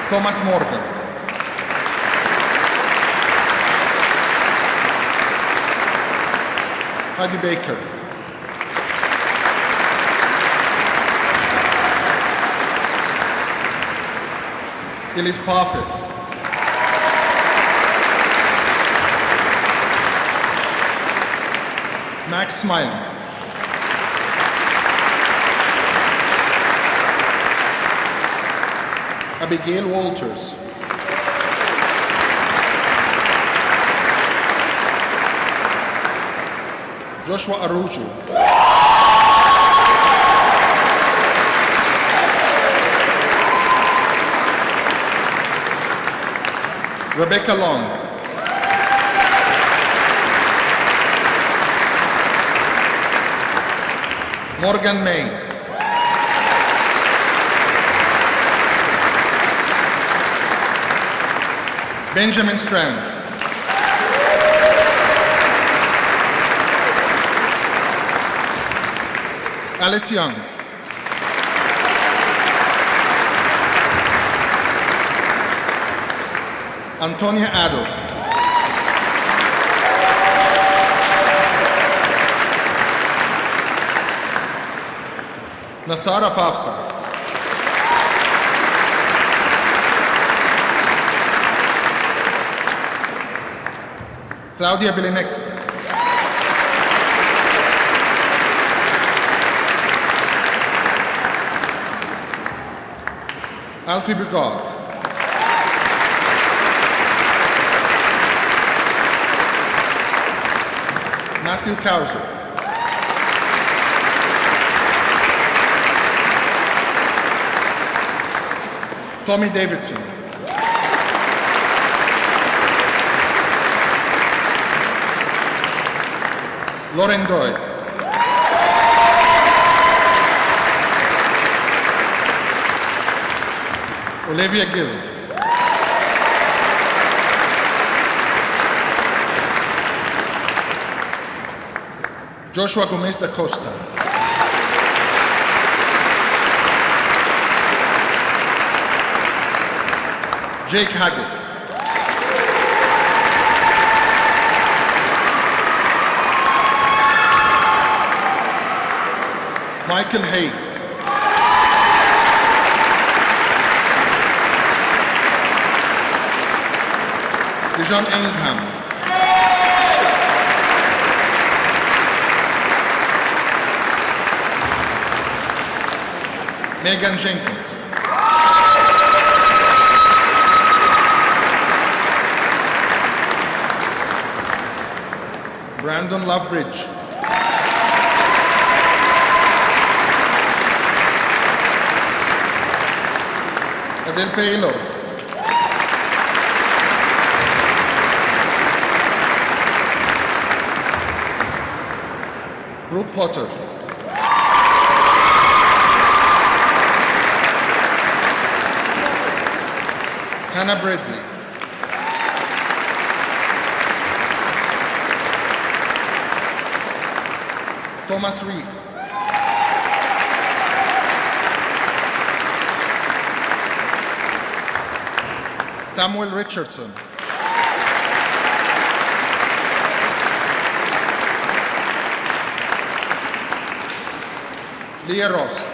Thomas Morgan, Heidi Baker, Elise Parfit, Max Smiley, Abigail Walters, Joshua Aruju, Rebecca Long, Morgan May, Benjamin Strand, Alice Young, Antonia Addo, Nasara Fafsa, Claudia Belinexo, Alfie Bugard, Matthew Cowser, Tommy Davidson, Lauren Doyle, Olivia Gill, Joshua Gomez da Costa, Jake Haggis, Michael Haig, Dijon Ingham, Megan Jenkins, Brandon Lovebridge, Adele Paolo, Brooke Potter, Hannah Bradley, Thomas Rees, Samuel Richardson, Leah Ross,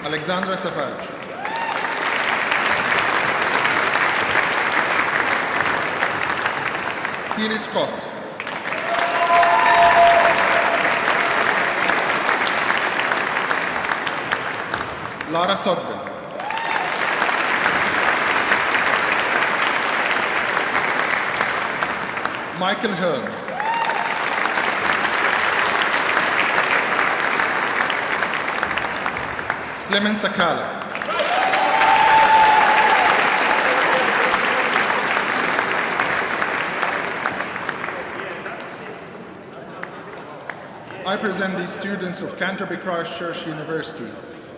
Alexandra Savage, Keely Scott, Lara Sodben, Michael Hearn, Clement Sakala, I present these students of Canterbury Christ Church University,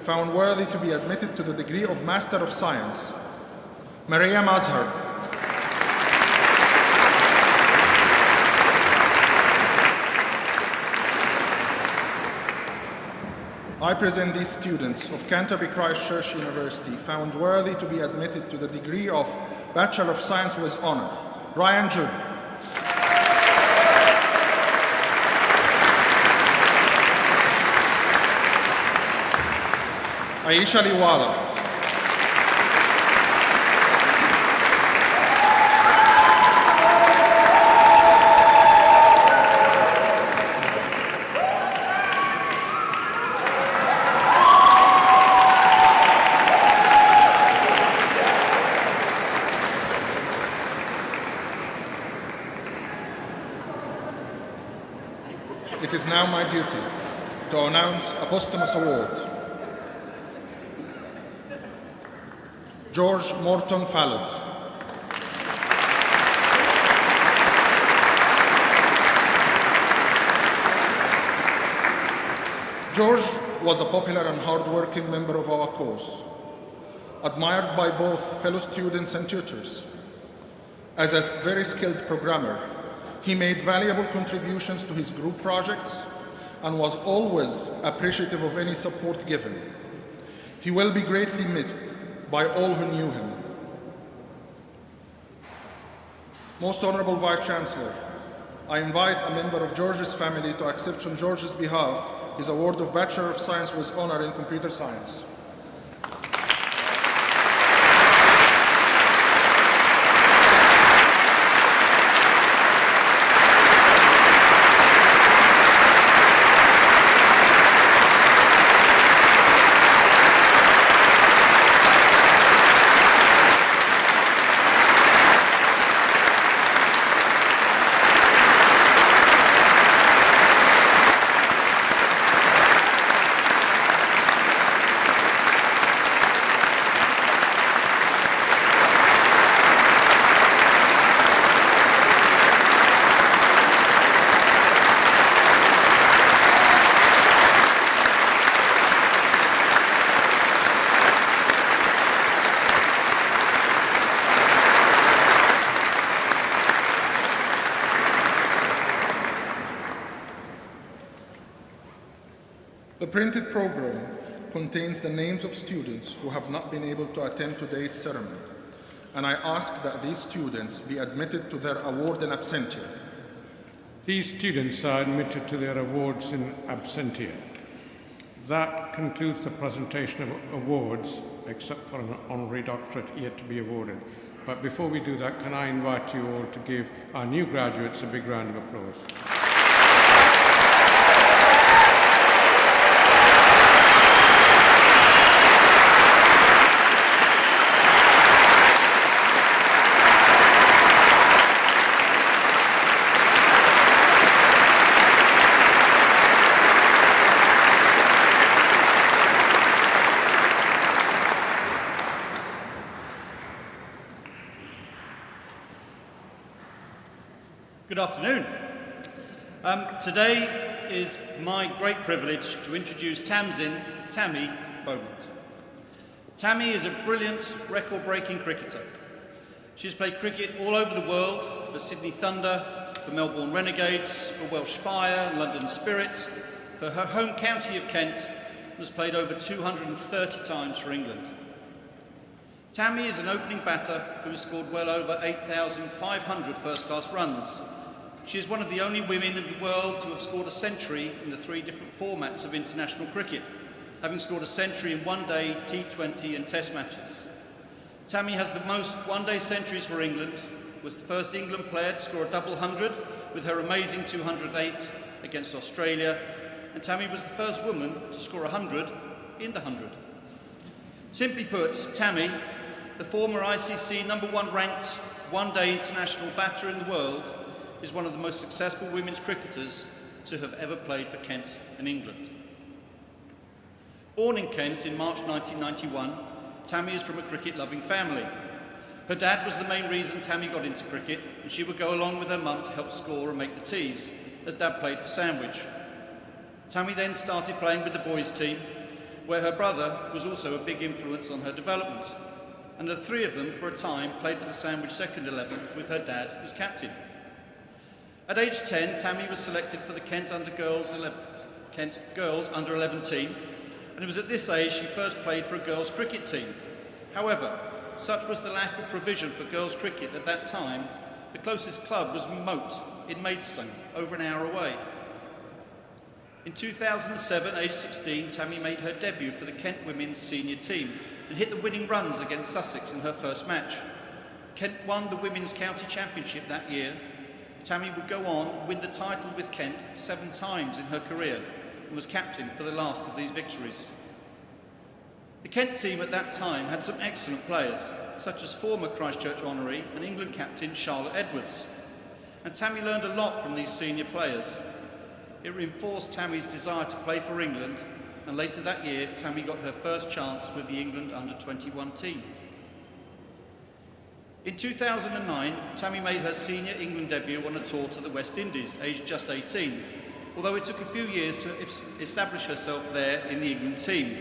found worthy to be admitted to the degree of Master of Science. Maria Mazhar, I present these students of Canterbury Christ Church University found worthy to be admitted to the degree of Bachelor of Science with Honor. Ryan June. Aisha Liwala. It is now my duty to announce a posthumous award. George Morton Fallows. George was a popular and hard-working member of our cause, admired by both fellow students and tutors. As a very skilled programmer, he made valuable contributions to his group projects and was always appreciative of any support given. He will be greatly missed by all who knew him. Most Honorable Vice Chancellor, I invite a member of George's family to accept on George's behalf his award of Bachelor of Science with Honor in Computer Science. The printed program contains the names of students who have not been able to attend today's ceremony, and I ask that these students be admitted to their award in absentia. These students are admitted to their awards in absentia. That concludes the presentation of awards, except for an honorary doctorate yet to be awarded. But before we do that, can I invite you all to give our new graduates a big round of applause. Good afternoon. Today is my great privilege to introduce Tammy Beaumont. Tammy is a brilliant record-breaking cricketer. She's played cricket all over the world for Sydney Thunder, for Melbourne Renegades, for Welsh Fire, London Spirit, for her home county of Kent, and has played over 230 times for England. Tammy is an opening batter who has scored well over 8,500 first-class runs. She is one of the only women in the world to have scored a century in the 3 different formats of international cricket, having scored a century in one-day, T20 and Test matches. Tammy has the most one-day centuries for England, was the first England player to score a double hundred with her amazing 208 against Australia, and Tammy was the first woman to score 100 in the 100. Simply put, Tammy, the former ICC #1 ranked one-day international batter in the world, is one of the most successful women's cricketers to have ever played for Kent and England. Born in Kent in March 1991, Tammy is from a cricket-loving family. Her dad was the main reason Tammy got into cricket, and she would go along with her mum to help score and make the teas, as Dad played for Sandwich. Tammy then started playing with the boys' team, where her brother was also a big influence on her development, and the 3 of them, for a time, played for the Sandwich second 11 with her dad as captain. At age 10, Tammy was selected for the Kent Girls Under 11 team and it was at this age she first played for a girls' cricket team. However, such was the lack of provision for girls' cricket at that time, the closest club was Moat in Maidstone, over an hour away. In 2007, aged 16, Tammy made her debut for the Kent women's senior team and hit the winning runs against Sussex in her first match. Kent won the Women's County Championship that year. Tammy would go on and win the title with Kent 7 times in her career and was captain for the last of these victories. The Kent team at that time had some excellent players, such as former Christ Church Honorary and England captain Charlotte Edwards. And Tammy learned a lot from these senior players. It reinforced Tammy's desire to play for England, and later that year, Tammy got her first chance with the England under-21 team. In 2009, Tammy made her senior England debut on a tour to the West Indies, aged just 18, although it took a few years to establish herself there in the England team.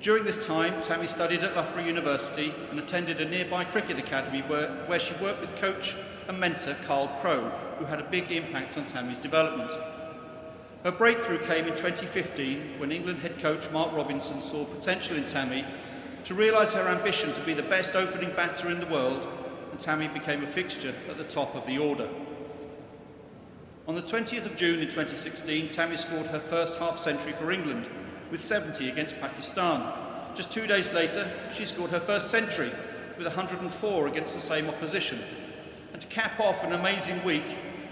During this time, Tammy studied at Loughborough University and attended a nearby cricket academy where she worked with coach and mentor Carl Crowe, who had a big impact on Tammy's development. Her breakthrough came in 2015 when England head coach Mark Robinson saw potential in Tammy to realise her ambition to be the best opening batter in the world, and Tammy became a fixture at the top of the order. On the 20th of June in 2016, Tammy scored her first half-century for England with 70 against Pakistan. Just 2 days later, she scored her first century with 104 against the same opposition. And to cap off an amazing week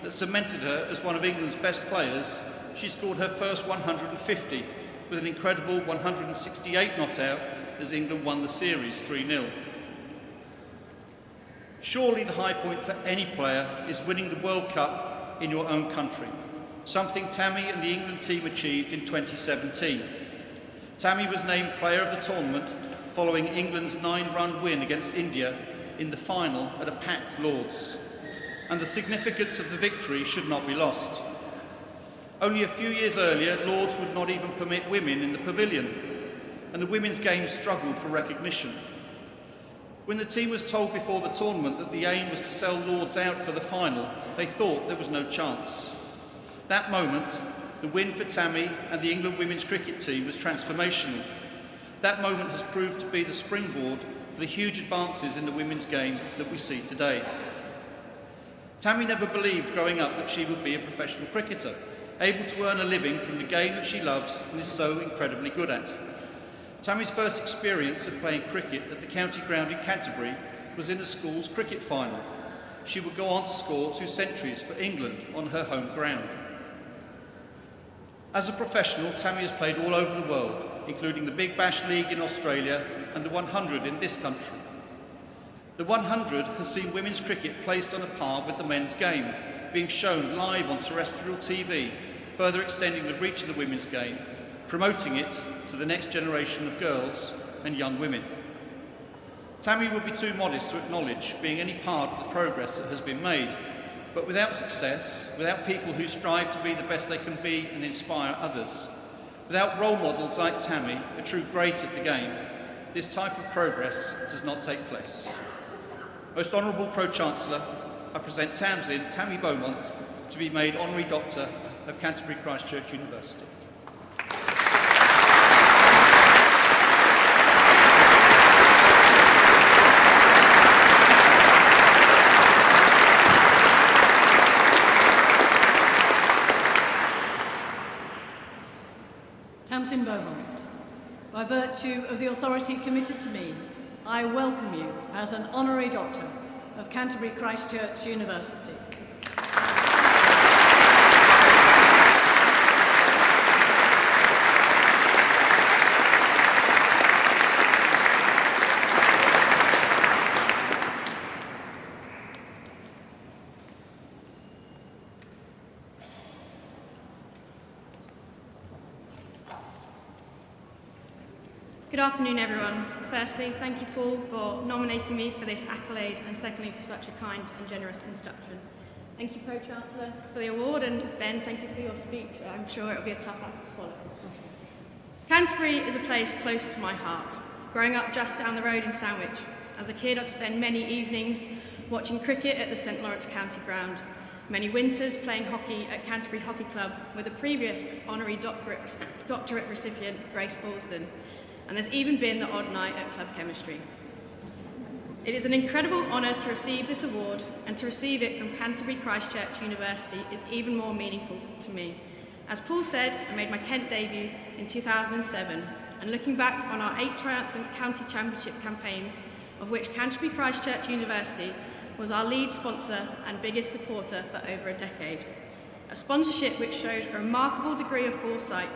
that cemented her as one of England's best players, she scored her first 150 with an incredible 168 not out as England won the series 3-0. Surely the high point for any player is winning the World Cup in your own country, something Tammy and the England team achieved in 2017. Tammy was named player of the tournament following England's 9-run win against India in the final at a packed Lord's. And the significance of the victory should not be lost. Only a few years earlier, Lord's would not even permit women in the pavilion, and the women's game struggled for recognition. When the team was told before the tournament that the aim was to sell Lord's out for the final, they thought there was no chance. That moment, the win for Tammy and the England women's cricket team was transformational. That moment has proved to be the springboard for the huge advances in the women's game that we see today. Tammy never believed growing up that she would be a professional cricketer, able to earn a living from the game that she loves and is so incredibly good at. Tammy's first experience of playing cricket at the county ground in Canterbury was in a school's cricket final. She would go on to score 2 centuries for England on her home ground. As a professional, Tammy has played all over the world, including the Big Bash League in Australia and the 100 in this country. The 100 has seen women's cricket placed on a par with the men's game, being shown live on terrestrial TV, further extending the reach of the women's game, promoting it to the next generation of girls and young women. Tammy would be too modest to acknowledge being any part of the progress that has been made, but without success, without people who strive to be the best they can be and inspire others, without role models like Tammy, a true great of the game, this type of progress does not take place. Most Honourable Pro-Chancellor, I present Tammy Beaumont to be made Honorary Doctor of Canterbury Christ Church University. Tamsin Beaumont, by virtue of the authority committed to me, I welcome you as an Honorary Doctor of Canterbury Christ Church University. Good afternoon, everyone. Firstly, thank you, Paul, for nominating me for this accolade, and secondly, for such a kind and generous introduction. Thank you, Pro-Chancellor, for the award, and Ben, thank you for your speech. I'm sure it'll be a tough act to follow. Canterbury is a place close to my heart. Growing up just down the road in Sandwich, as a kid I'd spend many evenings watching cricket at the St Lawrence County Ground, many winters playing hockey at Canterbury Hockey Club with a previous honorary doctorate recipient, Grace Balsden, and there's even been the odd night at Club Chemistry. It is an incredible honour to receive this award, and to receive it from Canterbury Christ Church University is even more meaningful to me. As Paul said, I made my Kent debut in 2007, and looking back on our 8 triumphant county championship campaigns, of which Canterbury Christ Church University was our lead sponsor and biggest supporter for over a decade. A sponsorship which showed a remarkable degree of foresight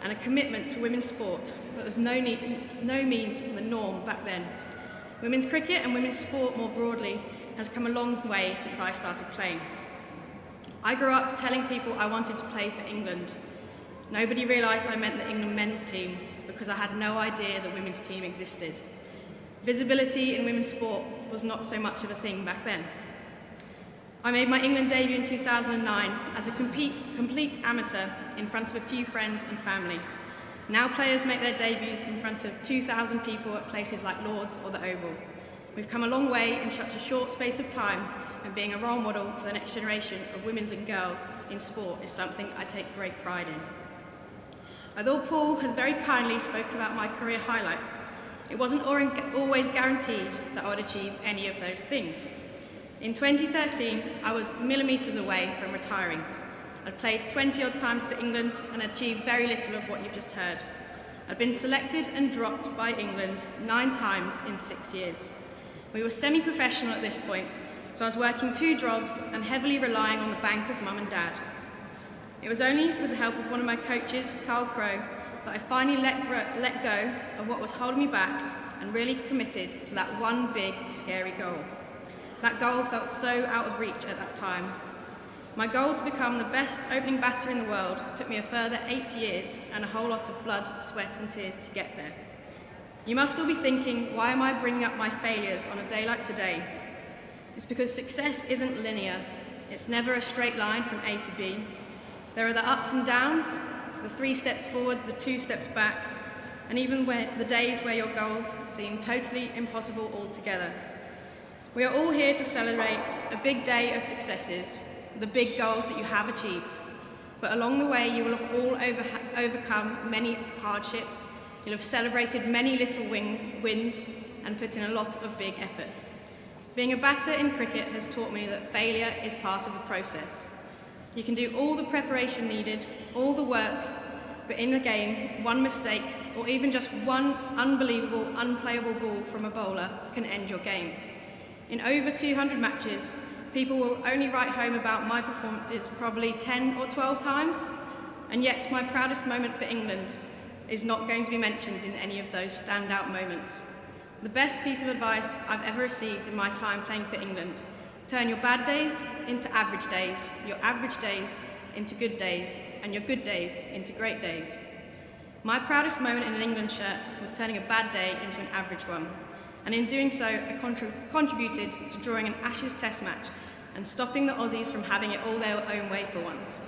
and a commitment to women's sport that was no means the norm back then. Women's cricket and women's sport more broadly has come a long way since I started playing. I grew up telling people I wanted to play for England. Nobody realised I meant the England men's team because I had no idea the women's team existed. Visibility in women's sport was not so much of a thing back then. I made my England debut in 2009 as a complete amateur in front of a few friends and family. Now players make their debuts in front of 2,000 people at places like Lord's or the Oval. We've come a long way in such a short space of time, and being a role model for the next generation of women and girls in sport is something I take great pride in. Although Paul has very kindly spoken about my career highlights, it wasn't always guaranteed that I would achieve any of those things. In 2013, I was millimetres away from retiring. I'd played 20 odd times for England and achieved very little of what you've just heard. I'd been selected and dropped by England 9 times in 6 years. We were semi-professional at this point, so I was working 2 jobs and heavily relying on the bank of mum and dad. It was only with the help of one of my coaches, Carl Crowe, that I finally let go of what was holding me back and really committed to that one big, scary goal. That goal felt so out of reach at that time. My goal to become the best opening batter in the world took me a further 8 years and a whole lot of blood, sweat and tears to get there. You must all be thinking, why am I bringing up my failures on a day like today? It's because success isn't linear. It's never a straight line from A to B. There are the ups and downs, the 3 steps forward, the 2 steps back, and even the days where your goals seem totally impossible altogether. We are all here to celebrate a big day of successes, the big goals that you have achieved. But along the way, you will have all overcome many hardships. You'll have celebrated many little wins and put in a lot of big effort. Being a batter in cricket has taught me that failure is part of the process. You can do all the preparation needed, all the work, but in a game, one mistake or even just one unbelievable, unplayable ball from a bowler can end your game. In over 200 matches, people will only write home about my performances probably 10 or 12 times, and yet my proudest moment for England is not going to be mentioned in any of those standout moments. The best piece of advice I've ever received in my time playing for England: turn your bad days into average days, your average days into good days, and your good days into great days. My proudest moment in an England shirt was turning a bad day into an average one, and in doing so, I contributed to drawing an Ashes Test match and stopping the Aussies from having it all their own way for once.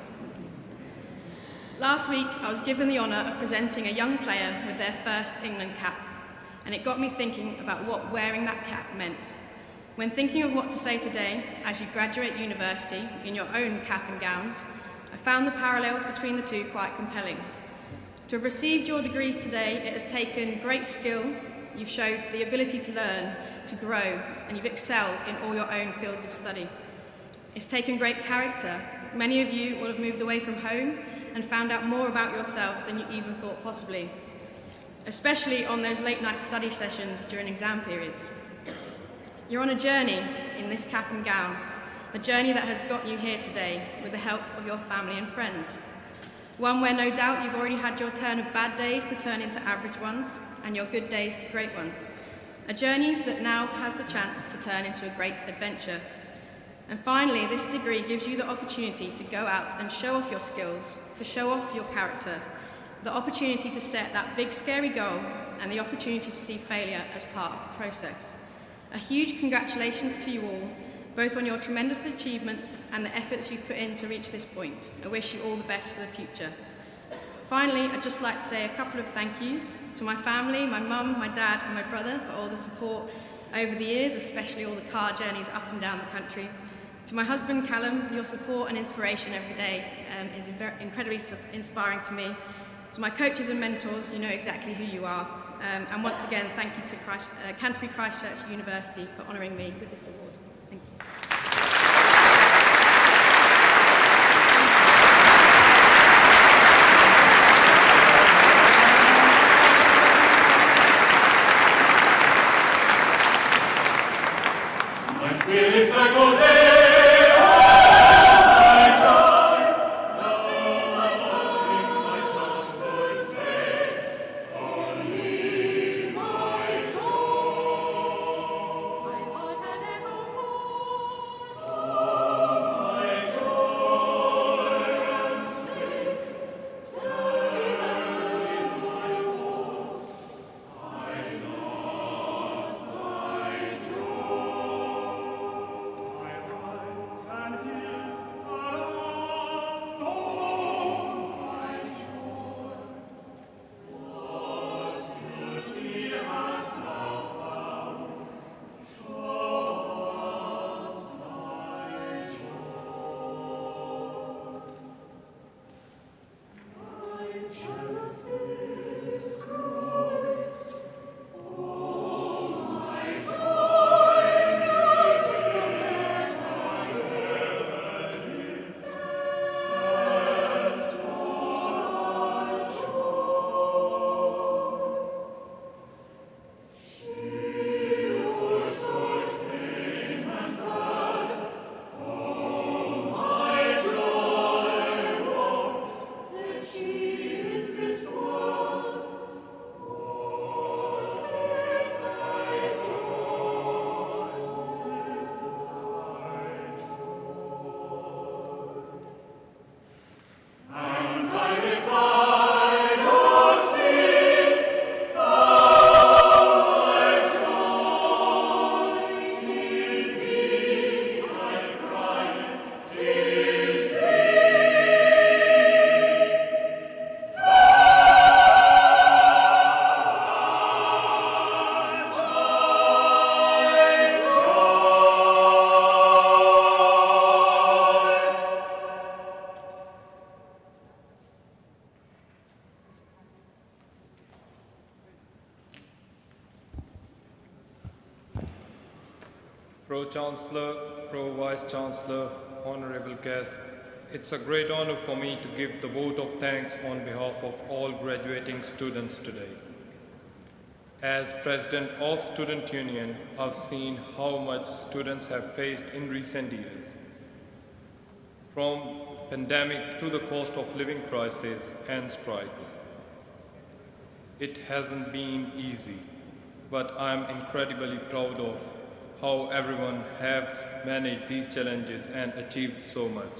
Last week, I was given the honour of presenting a young player with their first England cap, and it got me thinking about what wearing that cap meant. When thinking of what to say today as you graduate university in your own cap and gowns, I found the parallels between the two quite compelling. To have received your degrees today, it has taken great skill, you've showed the ability to learn, to grow, and you've excelled in all your own fields of study. It's taken great character. Many of you will have moved away from home and found out more about yourselves than you even thought possibly, especially on those late night study sessions during exam periods. You're on a journey in this cap and gown, a journey that has got you here today with the help of your family and friends. One where no doubt you've already had your turn of bad days to turn into average ones and your good days to great ones. A journey that now has the chance to turn into a great adventure. And finally, this degree gives you the opportunity to go out and show off your skills, to show off your character, the opportunity to set that big scary goal, and the opportunity to see failure as part of the process. A huge congratulations to you all, both on your tremendous achievements and the efforts you've put in to reach this point. I wish you all the best for the future. Finally, I'd just like to say a couple of thank yous to my family, my mum, my dad and my brother for all the support over the years, especially all the car journeys up and down the country. To my husband, Callum, your support and inspiration every day is incredibly inspiring to me. To my coaches and mentors, you know exactly who you are. And once again, thank you to Canterbury Christ Church University for honouring me with this award. Thank you. My spirit's like all day. Pro-Chancellor, Pro-Vice-Chancellor, honorable guests, it's a great honor for me to give the vote of thanks on behalf of all graduating students today. As President of Student Union, I've seen how much students have faced in recent years. From pandemic to the cost of living crisis and strikes. It hasn't been easy, but I'm incredibly proud of how everyone has managed these challenges and achieved so much.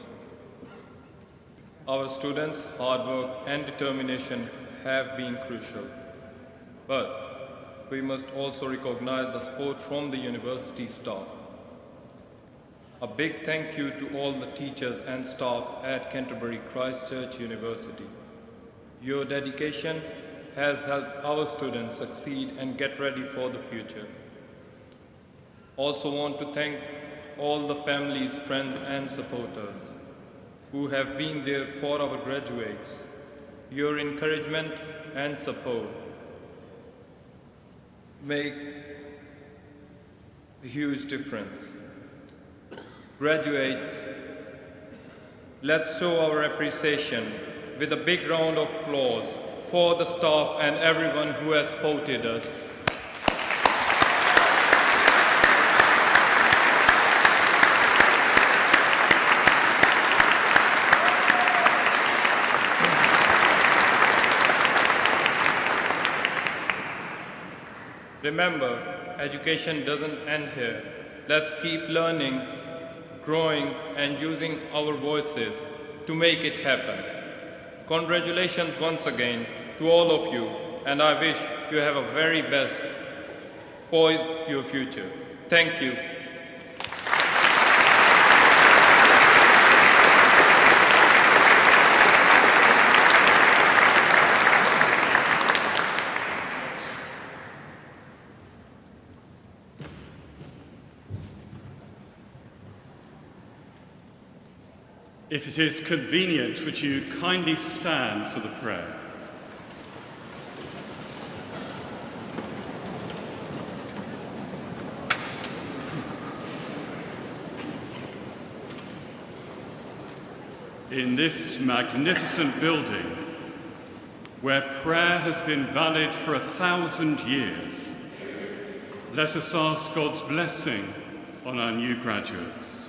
Our students' hard work and determination have been crucial, but we must also recognize the support from the university staff. A big thank you to all the teachers and staff at Canterbury Christ Church University. Your dedication has helped our students succeed and get ready for the future. Also want to thank all the families, friends and supporters who have been there for our graduates. Your encouragement and support make a huge difference. Graduates, let's show our appreciation with a big round of applause for the staff and everyone who has supported us. Remember, education doesn't end here. Let's keep learning, growing, and using our voices to make it happen. Congratulations once again to all of you, and I wish you have a very best for your future. Thank you. If it is convenient, would you kindly stand for the prayer? In this magnificent building, where prayer has been valid for 1,000 years, let us ask God's blessing on our new graduates.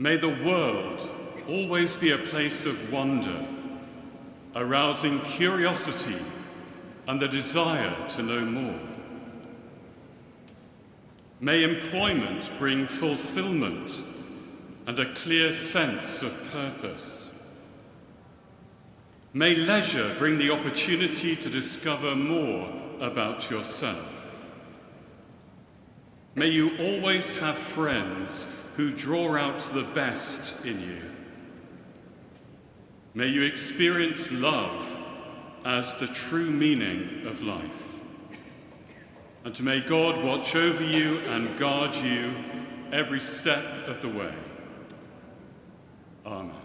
May the world always be a place of wonder, arousing curiosity and the desire to know more. May employment bring fulfillment and a clear sense of purpose. May leisure bring the opportunity to discover more about yourself. May you always have friends who draw out the best in you. May you experience love as the true meaning of life. And may God watch over you and guard you every step of the way. Amen.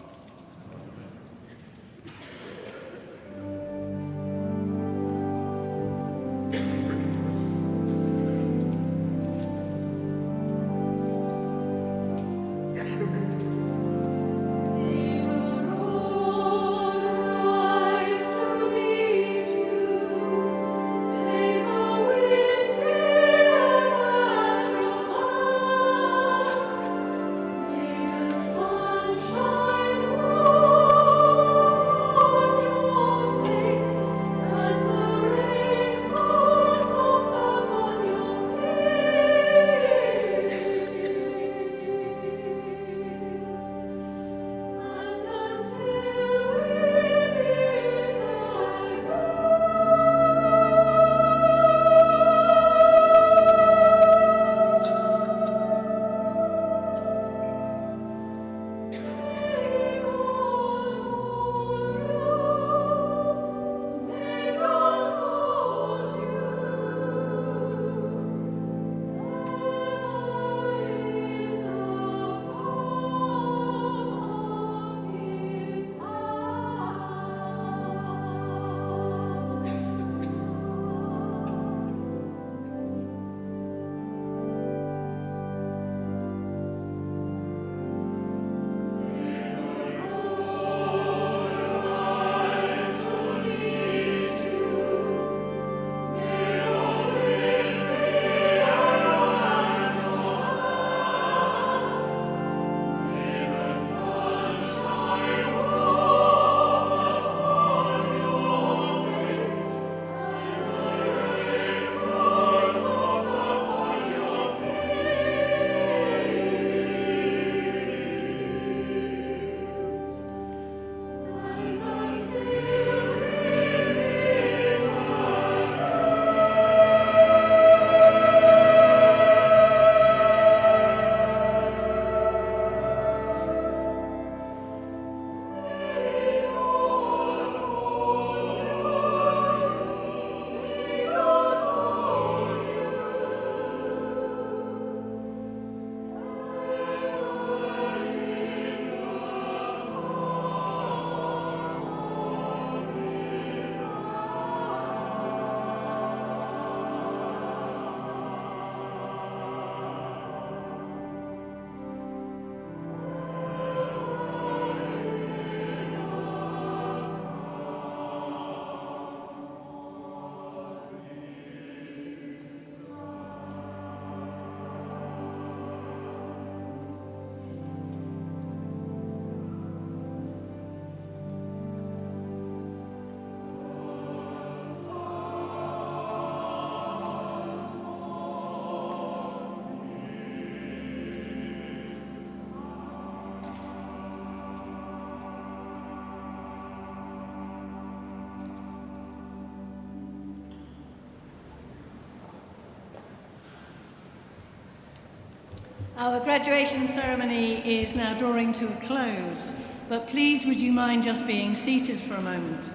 Our graduation ceremony is now drawing to a close, but please would you mind just being seated for a moment?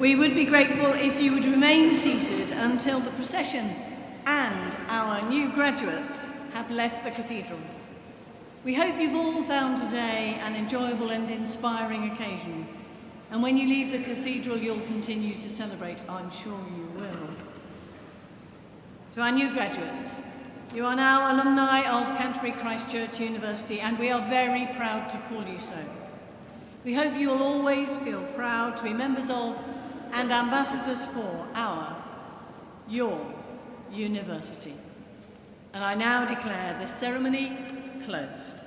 We would be grateful if you would remain seated until the procession and our new graduates have left the cathedral. We hope you've all found today an enjoyable and inspiring occasion. And when you leave the cathedral, you'll continue to celebrate, I'm sure you will. To our new graduates, you are now alumni of Canterbury Christ Church University, and we are very proud to call you so. We hope you will always feel proud to be members of and ambassadors for your university. And I now declare this ceremony closed.